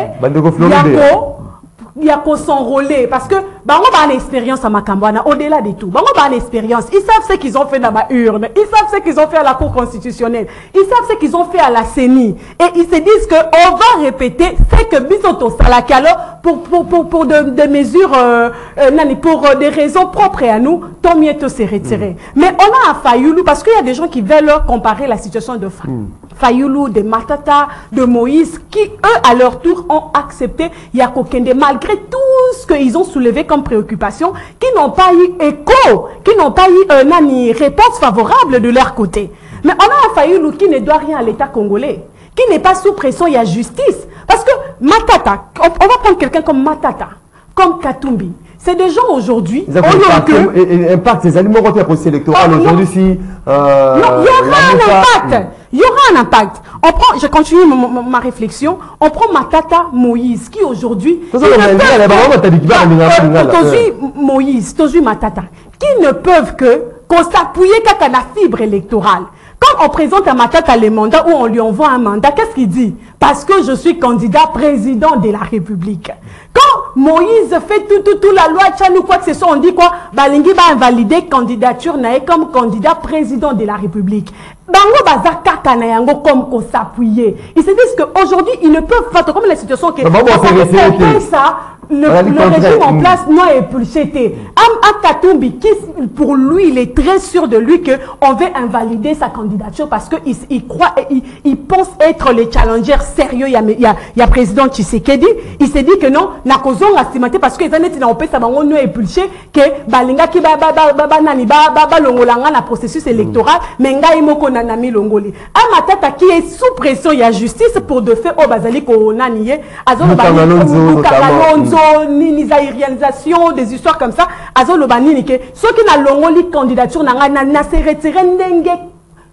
Il y a qu'on s'enrôler parce que Bango a une expérience à Makambana au-delà de tout. Bango a une expérience. Ils savent ce qu'ils ont fait dans ma urne. Ils savent ce qu'ils ont fait à la Cour constitutionnelle. Ils savent ce qu'ils ont fait à la CENI. Et ils se disent que on va répéter ce que Bisoto Salakalo pour des mesures, pour des raisons propres à nous, tant mieux de se retirer. Mais on a à Fayulu parce qu'il y a des gens qui veulent comparer la situation de Fayulu, de Matata, de Moïse, qui eux à leur tour ont accepté Yakokende malgré tout ce qu'ils ont soulevé comme préoccupation, qui n'ont pas eu écho, qui n'ont pas eu réponse favorable de leur côté. Mais on a un Fayulu qui ne doit rien à l'État congolais, qui n'est pas sous pression, il y a justice. Parce que Matata, on va prendre quelqu'un comme Matata, comme Katumbi. C'est des gens aujourd'hui. Ils impact les aliments au processus électoral aujourd'hui si. Non, il y aura un impact. Il y aura un impact. On prend, je continue ma réflexion. On prend Matata Moïse qui aujourd'hui. Moïse, Matata, qui ne peuvent que s'appuyer qu'à la fibre électorale. Quand on présente à Matata les mandats ou on lui envoie un mandat, qu'est-ce qu'il dit? Parce que je suis candidat président de la République. Quand Moïse fait tout la loi Tchanou, quoi que ce soit, on dit quoi? Balingi va invalider candidature nae comme candidat président de la République. Bango bazar kaka na yango comme qu'on s'appuyer. Ils se disent qu'aujourd'hui, ils ne peuvent pas, comme la situation qui est ça, le régime en place n'a épulché. Katumbi, qui pour lui, il est très sûr de lui qu'on veut invalider sa candidature parce qu'il croit, il pense être les challengers sérieux. Il y a président Tshisekedi, il s'est dit que non, n'a causé estimé parce que les années n'a pas ça n'a épulché que balinga qui ba longolanga na processus électoral, mais nga imoko nanami longoli. Matata qui est sous pression, il y a justice pour de fait au bazali ko nanié, azolo ni zaïrianisation, des histoires comme ça, azolo banini que ceux qui n'a longoli candidature n'a se retiré ndenge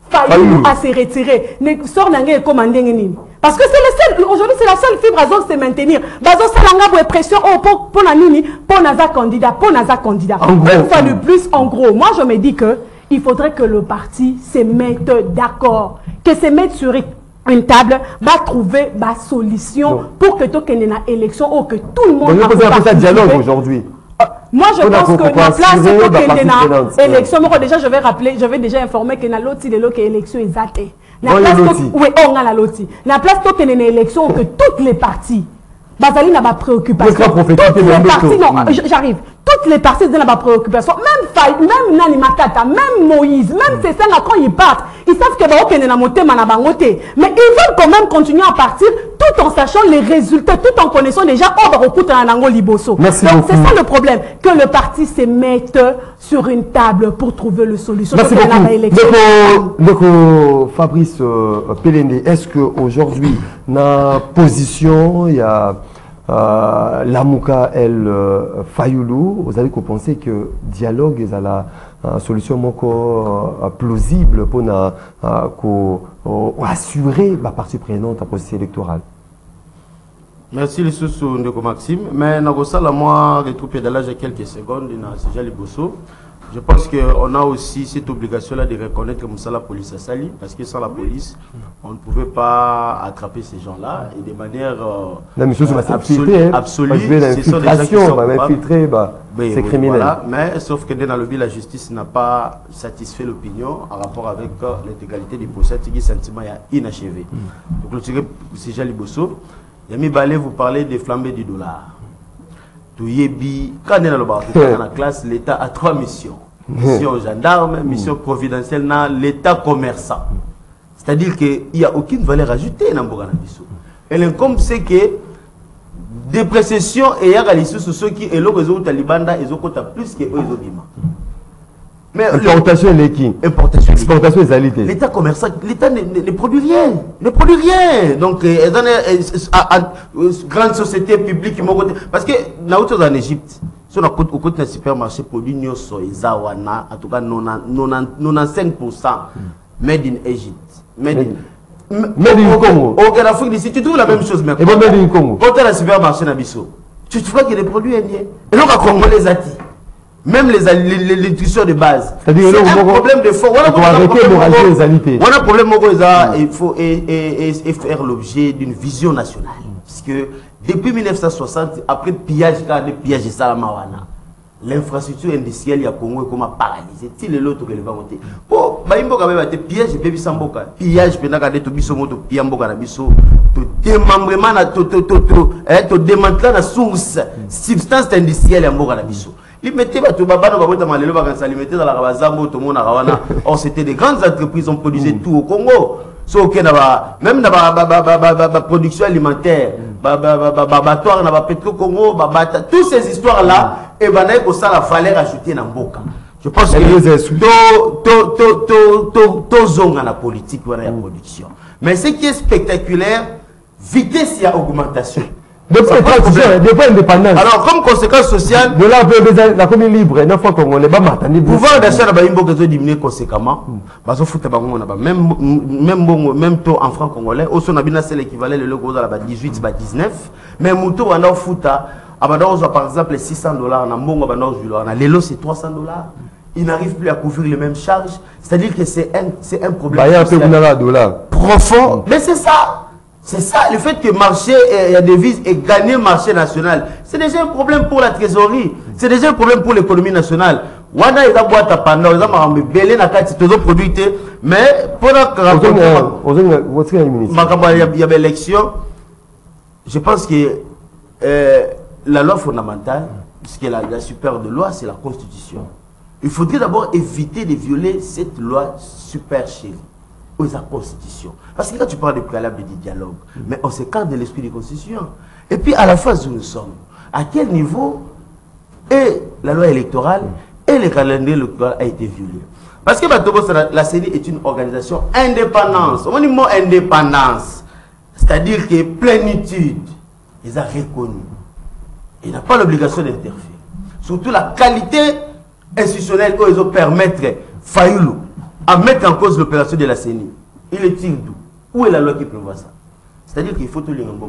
failli à se retirer ne sort n'angé commandé nini parce que c'est le seul aujourd'hui c'est la seule fibre azol se maintenir bazo salanga pour pression pour na nini pour naza candidat une fois de plus en gros moi je me dis que il faudrait que le parti se mette d'accord que se mette sur une table va trouver ma solution pour que tu aies une élection ou que tout le monde a un dialogue aujourd'hui. Moi, je pense que la place de l'élection, déjà, je vais déjà informer que la loti de l'élection est zatée. Oui, on a la loti. La place de l'élection, que toutes les parties, Bazali n'a pas préoccupation. Toutes les parties, non, j'arrive. Toutes les parties n'ont pas préoccupation. Même Nani Matata, même Moïse, même ces cinq quand ils partent, ils savent que mais ils veulent quand même continuer à partir tout en sachant les résultats, tout en connaissant déjà Merci donc beaucoup. c'est ça le problème, que le parti se mette sur une table pour trouver le solution. Merci beaucoup. Donc, Fabrice Pelende, est-ce qu'aujourd'hui, dans la position, il y a Lamouka El Fayoulou, vous avez pensé que dialogue est la solution plausible pour assurer la partie prenante à processus électoral. Merci les sous de Maxime. Mais dans moi, les troupes de l'âge quelques secondes, c'est déjà Bosso. Je pense qu'on a aussi cette obligation-là de reconnaître que la police a sali, parce que sans la police, on ne pouvait pas attraper ces gens-là et de manière absolue. Ce sont des gens qui sont infiltrés, c'est criminel. Voilà. Mais sauf que dans le but, la justice n'a pas satisfait l'opinion en rapport avec l'intégralité du procès, qui est sentiment inachevé. Donc, le tiré, c'est Jali Bosso. Yami Balé, vous parlez des flambées du dollar. Quand on est dans la classe, l'État a 3 missions. Mission gendarme, mission providentielle dans l'État commerçant. C'est-à-dire qu'il n'y a aucune valeur ajoutée dans Mbogana Bissou. Et l'incombe, c'est que des précessions et ceux qui sont là, les Talibans, ils ont plus que eux, ils ont. Mais importation et qui exportation et alité. L'État commerçant, l'État ne produit rien. Ne produit rien. Donc, grande société publique, parce que dans en Égypte, si on a au côté d'un supermarché, produit Nyoso et Zawana, en tout cas 95% made in Egypt. Made in Congo. Au Afrique d'ici, tu trouves la même chose. Et made in Congo. Quand tu as un supermarché, tu vois qu'il y a des produits indiens. Et donc, à Congo, les atti. Même les nutritions de base. C'est un problème de fond. On doit arrêter d'oraliser les alités. On a un problème, il faut faire l'objet d'une vision nationale. Parce que depuis 1960, après le pillage, l'infrastructure industrielle à Congo est comme paralysée. Si les autres va monter. Pour pillage, pillage, démembrement, démantelant la source, substance industrielle à Mboka. Ils mettaient dans la Rabazambo, tout le monde a or c'était des grandes entreprises, on produisait tout au Congo. Même dans la production alimentaire, batoire, dans pétro Congo, toutes ces histoires-là, et ça la valeur ajoutée dans Mboka. Je pense que tout zone dans la politique, voilà la production. Mais ce qui est spectaculaire, vitesse, il y a augmentation. Depuis indépendance. Alors, comme conséquence sociale, de là, la commune libre, 9 fois qu'on est le pouvoir d'achat n'a pas diminué conséquemment. Même taux en francs congolais, c'est l'équivalent de l'euro à 18, 19. Mais Mouto, on a fouta, par exemple, 600 $, l'élo c'est 300 $. Il n'arrive plus à couvrir les mêmes charges. C'est-à-dire que c'est un problème profond. Mais c'est ça. C'est ça, le fait que marché et la devise ait gagné le marché national, c'est déjà un problème pour la trésorerie, c'est déjà un problème pour l'économie nationale. Wana eza boîte à pandore, eza marambe belé na kati tozo producté, mais pour la il y a l'élection, je pense que la loi fondamentale, ce qui est la super de loi, c'est la constitution. Il faudrait d'abord éviter de violer cette loi super chérie. La constitution. Parce que quand tu parles de préalable du dialogue, mais on s'écarte de l'esprit de constitution. Et puis à la phase où nous sommes, à quel niveau et la loi électorale et le calendrier électoral a été violé. Parce que la CENI est une organisation indépendante. On dit mot indépendance, c'est-à-dire que plénitude, ils ont reconnu. Il n'a pas l'obligation d'interférer. Surtout la qualité institutionnelle qu'ils ont permettre Fayoulou à mettre en cause l'opération de la CENI. Il est tire d'où? Où est la loi qui prévoit ça? C'est-à-dire qu'il faut tout le monde.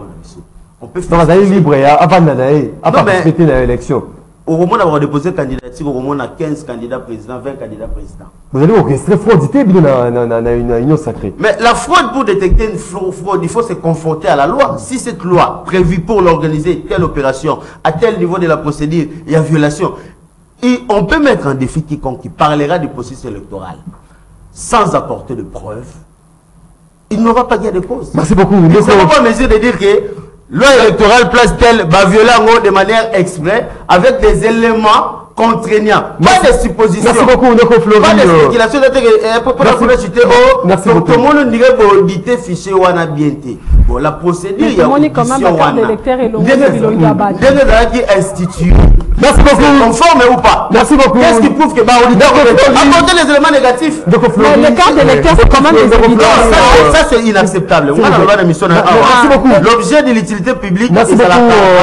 On peut faire. Non, libre avant d'aller à participer à l'élection. Au moment d'avoir déposé candidature, au moment on a 15 candidats présidents, 20 candidats présidents. Vous allez orchestrer fraudité dans une union sacrée. Mais la fraude, pour détecter une fraude, il faut se confronter à la loi. Si cette loi prévue pour l'organiser telle opération, à tel niveau de la procédure, il y a violation. Et on peut mettre un défi quiconque qui parlera du processus électoral sans apporter de preuves, il n'aura pas gain de cause. Merci beaucoup. Il ne sera pas en mesure de dire que loi électorale place telle va violer de manière exprès avec des éléments contraignants. Pas de suppositions. Merci beaucoup, Ndeko Flori. Pas de spéculation. Merci beaucoup. Tout le monde dirait que auditer fichier ou a bien été. Bon, la procédure, il y a une institut. Merci beaucoup. Conforme ou pas? Merci beaucoup. Qu'est-ce qui prouve que apporter les éléments négatifs? Mais le cas d'électeur, c'est quand même des évidences. Ça, c'est inacceptable. Merci beaucoup. L'objet de l'utilité publique, c'est la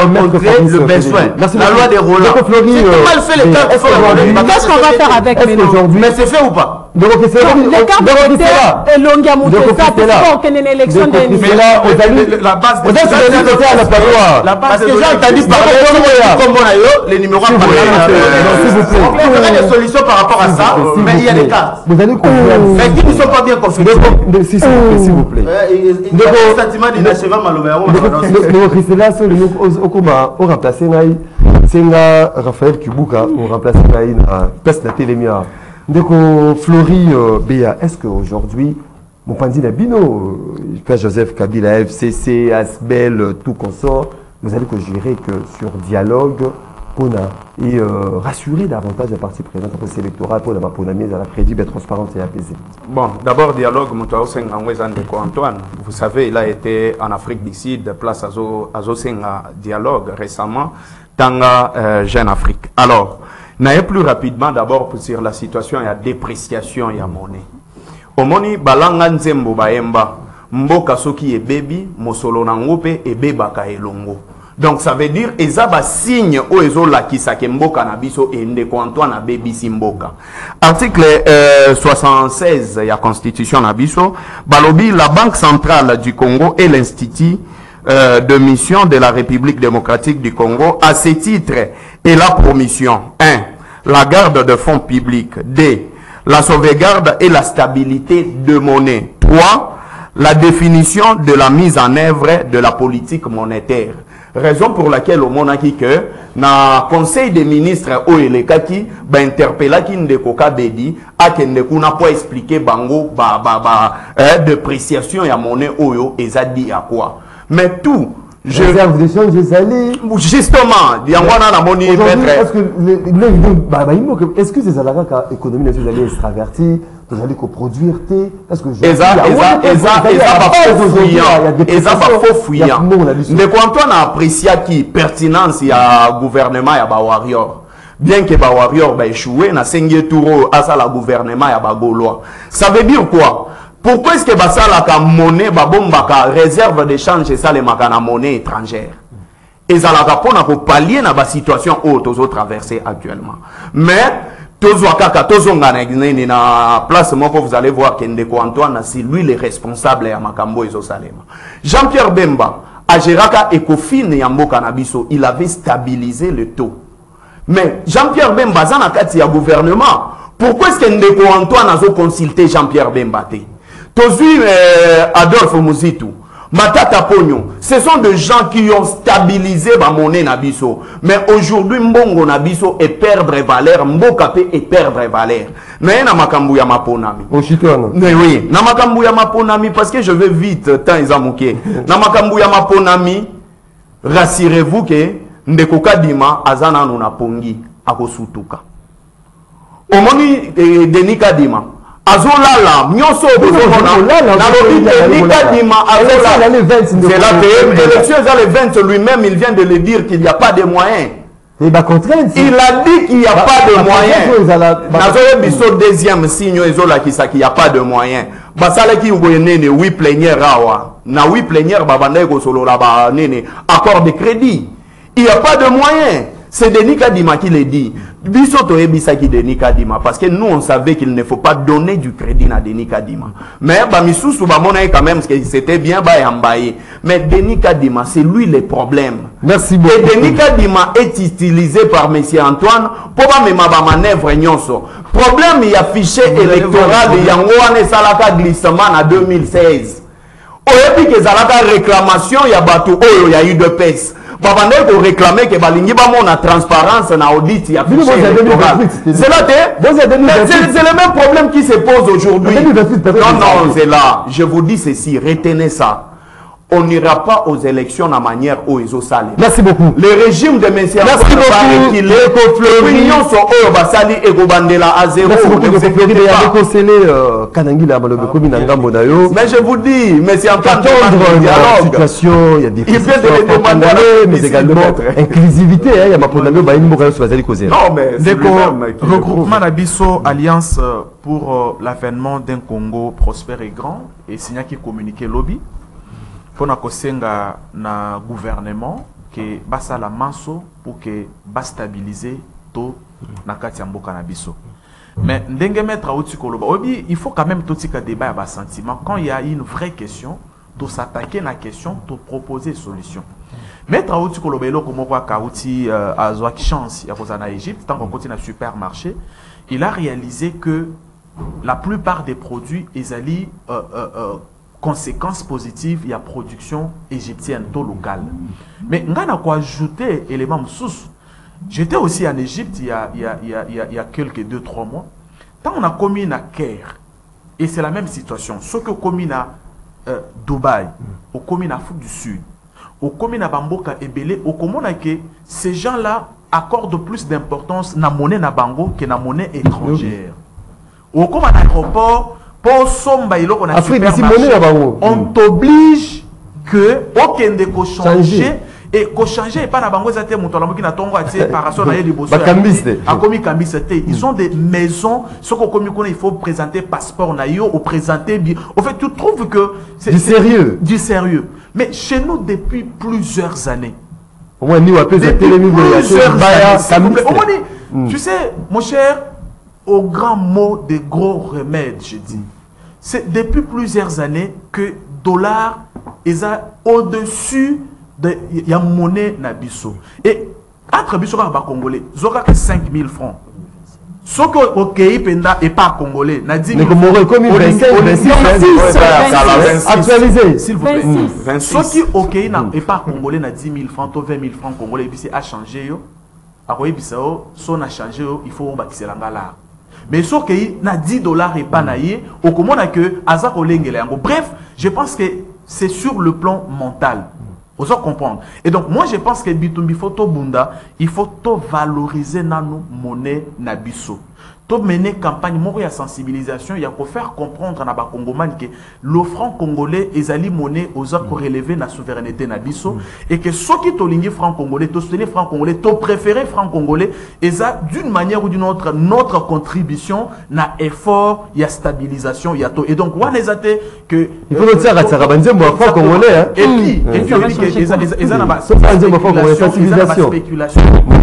montrer le besoin. La loi des Roland. C'est mal fait les cas. Qu'est-ce qu'on va faire avec maintenant? Mais c'est fait ou pas? Le cas d'électeur est long à monter ça pour qu'il y ait une élection de la base de parce que j'ai entendu parler comme les numéros à parler. On verra des solutions par rapport à ça, mais il y a des cas. Vous allez comprendre. Mais qui ne sont pas bien confectionnés. S'il vous plaît. Il y a un sentiment d'inachèvement malheureusement. On remplace Senga Raphaël Kibuka, on remplace na place na Télémia. Ndeko Flori Béa, est-ce qu'aujourd'hui, mon pandi Nabino, Père Joseph Kabila, FCC, Asbel, tout consort, vous allez que gérer que sur dialogue, et rassurer davantage la partie présente pour l'électorat pour la mise à la crédible, transparente et apaisée. Bon, d'abord, dialogue, Antoine, vous savez, il a été en Afrique du Sud, place à dialogue récemment, dans Jeune Afrique. Alors, n'ayez plus rapidement d'abord sur la situation et la dépréciation et la monnaie. Au moni, balanga nzembo baemba, mboka soki e baby, mosolo nangope e bebaka elongo. Donc ça veut dire ezaba signe o ezola kisake mboka na biso et ndeko Antoine na baby simboka. Article 76 ya constitution na biso, balobi la Banque centrale du Congo et l'institut de mission de la République démocratique du Congo à ce titre et la promission 1. La garde de fonds publics. 2. La sauvegarde et la stabilité de monnaie. 3. La définition de la mise en œuvre de la politique monétaire. Raison pour laquelle au monaki que na conseil des ministres o elekaki ba interpella ki ndeko kabedi akendeku na po expliquer bango dépréciation ya monnaie oyo ezadi à quoi. Mais tout je réserve des choses, justement, il y a un moni est-ce que ces alaka économie nationale extravertie, vous allez coproduire est-ce que de quand on a apprécié qui pertinence il y a gouvernement il y a ba warrior bien que ba warrior ba échoué na 5 tours à ça la gouvernement il y a ba gaulois ça veut dire quoi? Pourquoi est-ce que ça la monnaie babombaka réserve d'échange et ça les makana monnaie étrangère? Et ça la rapporte pour pallier na ba situation haute aux autres traversées actuellement. Mais Tozoakaka Tozongana na place moko vous allez voir qu'Endeko Antoine c'est lui le responsable à Makambo et Salema. Jean-Pierre Bemba à Géraka Ecofin et Amboka Nabiso, il avait stabilisé le taux. Mais Jean-Pierre Bemba zana kati ya gouvernement. Pourquoi est-ce qu'Endeko Antoine a consulté Jean-Pierre Bemba? Tozui Adolphe Mouzitou, Matata Pognon, ce sont des gens qui ont stabilisé la monnaie Nabiso. Mais aujourd'hui, Mbongo Nabiso est perdre valeur, Mbokapé est perdre valeur. Mais na makambu ya maponami. Mais oui, na makambu ya maponami parce que je vais vite, tant ils amouké. Na makambu ya maponami, rassurez-vous que Ndeko Kadima azana nuna pongi akosutuka. Omoni Denis Kadima. Azolala, nyoso c'est la élection les 20 lui-même, il vient de le dire qu'il n'y a pas de moyens. Il a dit qu'il n'y a pas de moyens. Biso deuxième signe qu'il n'y a pas de moyens. Basala qui nene 8 plénières rawa. Na 8 plénières babanda ko solo la ba nene accord de crédit. Il n'y a pas de moyens. C'est Denis Kadima qui le dit. Bisoto ebisa qui Denis Kadima parce que nous on savait qu'il ne faut pas donner du crédit à Denis Kadima. Mais bamisusu bamona quand même que c'était bien bayambaye. Mais Denis Kadima c'est lui le problème. Merci beaucoup. Et Denis Kadima est utilisé par monsieur Antoine pour pas même ba manœuvre nyonso. Problème il y a fichier électoral de yango ane salaka glissement en 2016. Oyebi que zalaka réclamation il y a bateau il y a eu de pèse. Babandé pour réclamer que balingi ba mona transparence na audit il y a c'est là c'est le même problème qui se pose aujourd'hui. Non c'est là, je vous dis ceci, retenez ça. On n'ira pas aux élections de manière où ils ont salé. Merci beaucoup. Le régime de M. Merci beaucoup. L'opinion sur eux va salir et Gobandela à zéro. Merci beaucoup. Mais je vous dis, M. Antoine, il y a des mais également inclusivité. Il y a ma non, mais regroupement d'Abisso, Alliance pour l'avènement d'un Congo prospère et grand, et signé qui communiqué lobby. Pour na na gouvernement que basa la manso pour que bas stabiliser to na kati ya mboka na biso. Mais ndenge mettre au-dessus koloba obi il faut quand même tout tika débat à sentiment quand il y a une vraie question to s'attaquer la question to proposer solution. Mettre au-dessus koloba eloko moko kauti azwa chance ya kozana Égypte tant qu'on continue à supermarché, il a réalisé que la plupart des produits ezali conséquences positives, il y a production égyptienne, taux local. Mais on a ajouté élément sous. J'étais aussi en Égypte il y a quelques 2-3 mois. Quand on a commis une guerre, et c'est la même situation, ce que commis à Dubaï, au commis à Afrique du Sud, au commis à Bamboka et Belé, au commun que ces gens-là accordent plus d'importance à la monnaie na bango que la monnaie étrangère. Au commun à l'aéroport, on t'oblige que aucun de changer et changer et pas na bango zate mutola moki na tongo atie paraso na yeli boso a commis cambiste ils ont des maisons ce qu'on commis il faut présenter passeport na yo ou présenter au fait tu trouves que c'est du sérieux mais chez nous depuis plusieurs années au moins tu sais mon cher au grand mot des gros remèdes je dis. C'est depuis plusieurs années que dollar est au-dessus de la monnaie nabiso. Et entre biso ba congolais, zoka que 5 000 francs. Ce que OK penda et pas congolais, na 10 000 actualisé s'il vous plaît. Ce qui OK et pas congolais na 10 000 francs, 20 000 francs congolais et puis c'est à changer yo. A quoi bisao, son a changé il faut bâtir l'angala. Mais ce qui n'a 10 $ et pas naïe, au comment que Azak bref, je pense que c'est sur le plan mental. Vous allez comprendre. Et donc, moi, je pense que Bitumbi Photo Bunda, il faut valoriser notre monnaie Nabiso. to mener campagne moko ya sensibilisation ya ko faire comprendre na ba congomani que le franc congolais ezali monnaie aux a relever na souveraineté na biso et que soki to lingi franc congolais to soutenir franc congolais to préférer franc congolais eza d'une manière ou d'une autre notre contribution na effort ya stabilisation ya to et donc wana ezate que il faut dire à Sarabanze mo franc congolais hein et puis eza na ba sensibilisation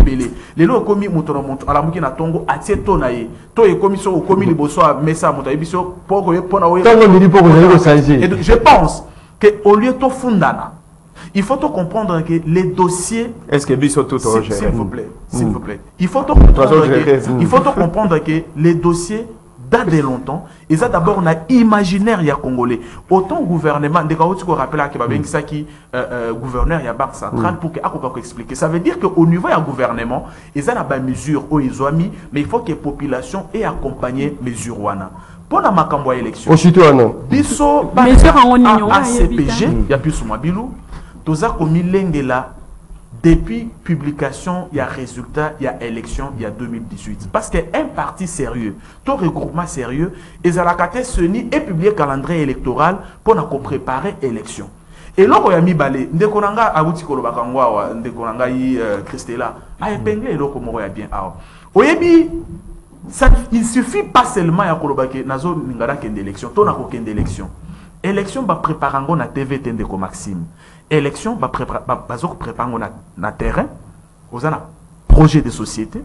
belé lelo komi moto na moto ala muki na tongo atie to na ye to e komi so komi liboso a mesa moto ebiso poko pona o tango mili poko zali changer et je pense que au lieu to fundana il faut te comprendre que les dossiers est-ce que biso tout s'il vous plaît il faut te comprendre que les dossiers date de longtemps et ça d'abord on a imaginaire ya congolais autant gouvernement de quand tu rappelles que babeng ça qui gouverneur ya banque centrale pour que ako expliquer ça veut dire que au niveau ya gouvernement ils ont ba mesure au ils ont mis mais il faut que population ait accompagné mesure wana pour la makambo ya élection biso mesure en union ACPG ya biso mabilu toza komi lengela depuis publication, il y a résultat, il y a élection, il y a 2018. Parce qu'un parti sérieux, tout regroupement sérieux, ils ont la carte Sony et publié un calendrier électoral pour nous préparer l'élection. Et là, il y a mis balé, ndekonanga abuti kolobakangwa, ndekonanga yi Christella, a épinglé l'eau comme on a bien. Oyebi, il suffit pas seulement ya kolobake nazo ngara kende élection, to na ko kende élection. Élection ba préparango na TV Tendeko Maxime. Élection ba préparango na terrain. Oza na projet de société.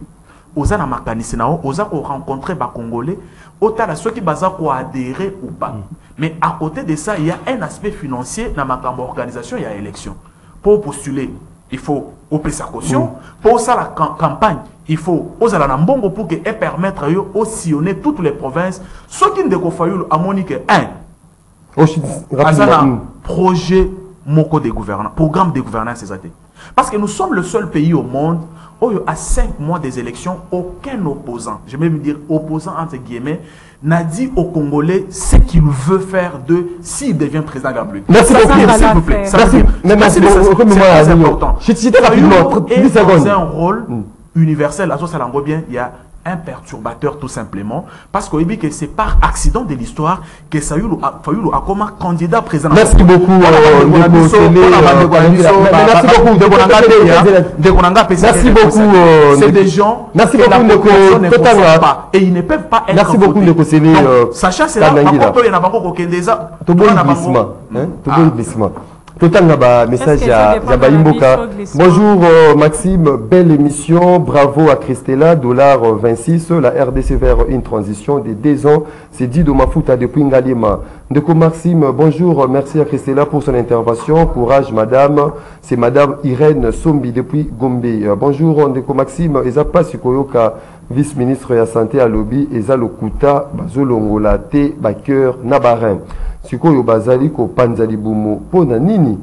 Oza na makanisi na oza ko rencontrer ba Congolais. Otala ceux qui baza ko adhérer ou pas. Mais à côté de ça, il y a un aspect financier dans ma organisation, il y a élection. Pour postuler, il faut opérer sa caution. Pour ça la campagne, il faut oser la nambongo pour que permettre de sillonner toutes les provinces. Ceux qui ne décoffrent à Monique 1. Projet Moko de gouvernance, programme de gouvernance, c'est ça. Parce que nous sommes le seul pays au monde où à 5 mois des élections, aucun opposant, je vais me dire opposant entre guillemets, n'a dit aux Congolais ce qu'il veut faire de s'il devient président de la République. Merci beaucoup, s'il vous plaît. Merci beaucoup. C'est important. Je te cite rapidement, 10 secondes. C'est un rôle universel. À ça, ça bien, il y a un perturbateur tout simplement parce qu'on dit que c'est par accident de l'histoire que Fayulu a comme candidat président. Merci beaucoup. Merci beaucoup. C'est des gens merci beaucoup et ils ne peuvent pas être. Merci beaucoup de conseiller. Sacha c'est là quand il y a pas beaucoup kendeza. Totanga message à Baimboka. Bonjour Maxime, belle émission, bravo à Christella, $26, la RDC vers une transition de 2 ans, c'est dit de Mafuta depuis Ngalima. Ndeko Maxime, bonjour, merci à Christella pour son intervention, courage madame, c'est madame Irène Sombi depuis Gombe. Bonjour Ndeko Maxime, Ezapa Sikoyoka, vice-ministre de la santé à Lobby, Ezalokuta, Bazolongola, Te, Baker, Nabarin. Sikoyo bazali ko panzali bumo pona nini.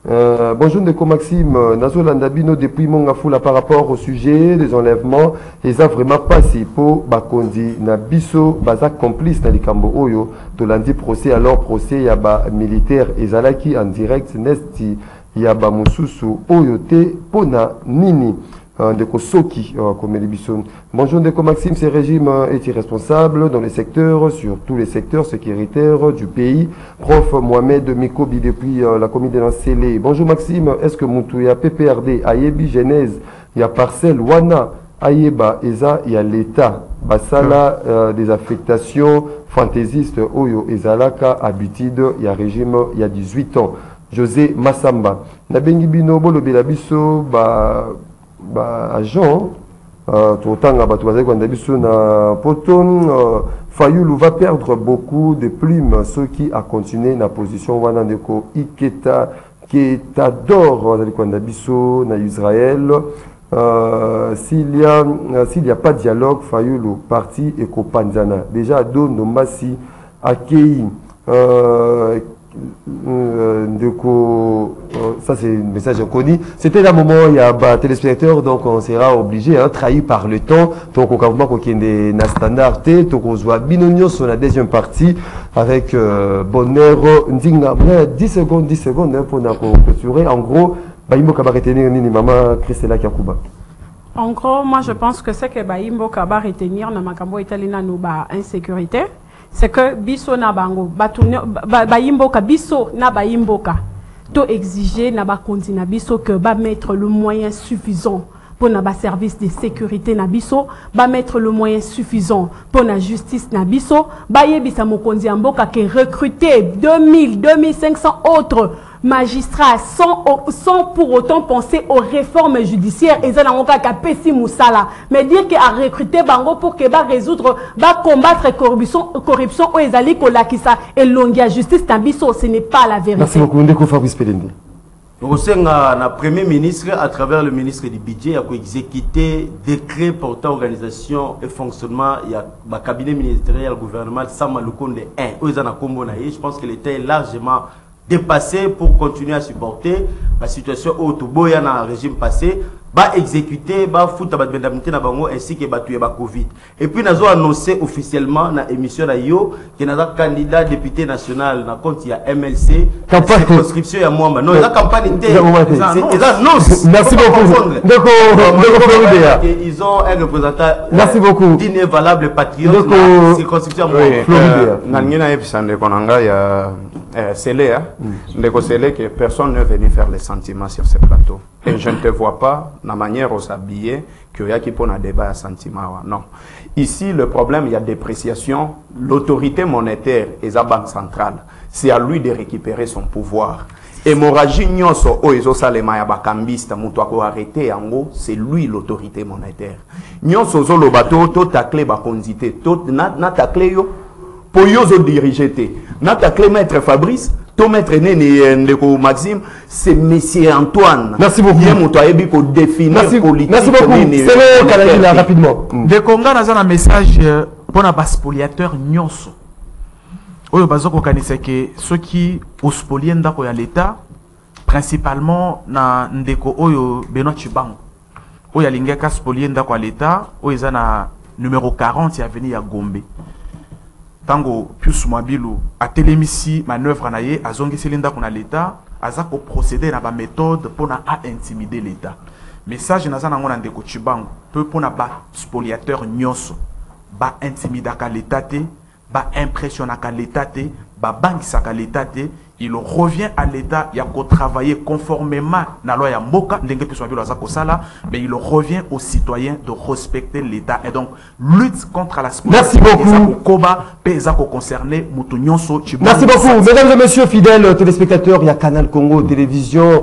Bonjour Ndeko Maxime, Nazo Landabino depuis Mongafula par rapport au sujet des enlèvements, ils ont vraiment passé pour Bakondi na biso baza complice na likambo oyo to landi procès alors procès ya ba militaire ezalaki en direct nesti ya ba mususu oyo te pona nini. Ndeko Soki, comme Elibison. Bonjour Ndeko Maxime, ce régime est irresponsable dans les secteurs, sur tous les secteurs sécuritaires du pays. Prof Mohamed Mikobi depuis la commune de Nancélé. Bonjour Maxime, est-ce que Moutouya PPRD, Ayebi Genèse, il y a parcelle Wana, Ayeba, Eza, il y a l'État, Basala, des affectations fantaisistes, Oyo, Ezalaka, habitude, il y a régime, il y a 18 ans. José Massamba. Nabengi Bino, Bolo Belabiso, agent totanga bato bazali kwanda biso na poton Fayulu va perdre beaucoup de plumes ceux qui a continué na position wana ndeko Iketa Ketador bazali kwanda biso na Israël. S'il y a pas de dialogue, Fayulu parti et Kopanzana déjà Dondo Massi Akei ça c'est un message connu. C'était un moment il y a un téléspectateur donc on sera obligé trahi par le temps donc on va qu'il na standard T donc on voit binonio sur la deuxième partie avec bonheur 10 secondes pour clôturer en gros baimbo kabaretenir nini maman Christella Kakuba. En gros, moi je pense que c'est que Baimboka va retenir na makambo italina no ba insécurité, c'est que biso na bango Baimboka biso na Baimboka to exiger na ba continue biso que ba mettre le moyen suffisant pour na ba service de sécurité na biso, ba mettre le moyen suffisant pour na justice na biso, ba yebisa mokonzi mboka que recruter 2000 2500 autres magistrats sans pour autant penser aux réformes judiciaires et ça n'a pas qu'à Pessi Moussala, mais dire qu'à recruter bango pour que va résoudre, va combattre corruption ou ezali kolakisa et longia justice tabiso, ce n'est pas la vérité. Merci beaucoup. Ndeko Fabrice Pelende. Au sein na premier ministre à travers le ministre du budget a exécuté décret portant organisation et fonctionnement il y a ba cabinet ministériel gouvernement Sama Lukonde 1 Oezana Kombo na je pense que l'État est largement dépassé pour continuer à supporter la situation au Toboya dans le régime passé, va exécuter, va foutre la indemnité na bango ainsi que va tuer la Covid. Et puis nous avons annoncé officiellement dans l'émission na yo que nous avons candidat député national dans compte il y a MLC, circonscription ya Mwamba. Non, la campagne était Merci beaucoup. Ils ont un représentant merci beaucoup d'inévalable patriote dans circonscription Mwamba. Nangina episande konanga ya Sélé, Ndeko Sélé, que personne n'est venu faire les sentiments sur ce plateau. Et je ne te vois pas, la manière où s'habiller, qu'il y a qui pose un débat à sentiments. Non. Ici, le problème, il y a dépréciation. L'autorité monétaire et la banque centrale, c'est à lui de récupérer son pouvoir. Hémorragie nyonso oezo salema ya bakambista mutu ako arrêté yango, c'est lui l'autorité monétaire. Nyonso zo lo bato to takle bakonzité, to na takle yo pour yo diriger te. Notre clé maître Fabrice, ton maître Néné Ndeko Maxime, c'est Monsieur Antoine. Merci beaucoup. Merci beaucoup. Merci beaucoup. C'est le Canada rapidement. De Congo, nous avons un message pour les spoliateurs nyonso. Oyo bazoko kanisa que ceux qui au spolien ndako ya l'État, principalement na Ndeko Oyo Benoît Chibango. Oyo alingeka spolien ndako ya l'État, oyo ezana numéro 40 ya venu ya Gombe. Tango Pius Mwabilu a télémissi manœuvre naie a zongi selinda qu'on a l'État a zako procéder na ba méthode pour na intimider l'État. Message na zana ngona ndeko Chibango peu pour na ba spoliateur nyonso ba intimida ka l'État te ba impressionner ka l'État te ba banque sa ka l'État te. Il revient à l'État, il y a qu'à travailler conformément à la loi Mboka, mais il revient aux citoyens de respecter l'État. Et donc, lutte contre la Merci beaucoup. Merci beaucoup. Mesdames et messieurs, fidèles téléspectateurs, il y a Canal Congo Télévision,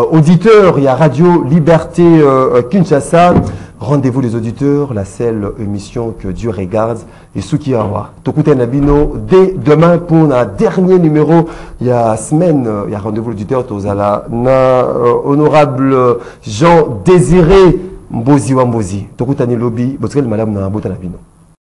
auditeurs, il y a Radio Liberté Kinshasa. Rendez-vous les auditeurs, la seule émission que Dieu regarde et Sukiawa. Tokute Nabino, dès demain pour un dernier numéro, il y a semaine, il y a rendez-vous l'auditeur, Tozala, honorable Jean Désiré Mbozi Wambozi. Tokute Nilobi, Botskel Madame Nabota Nabino.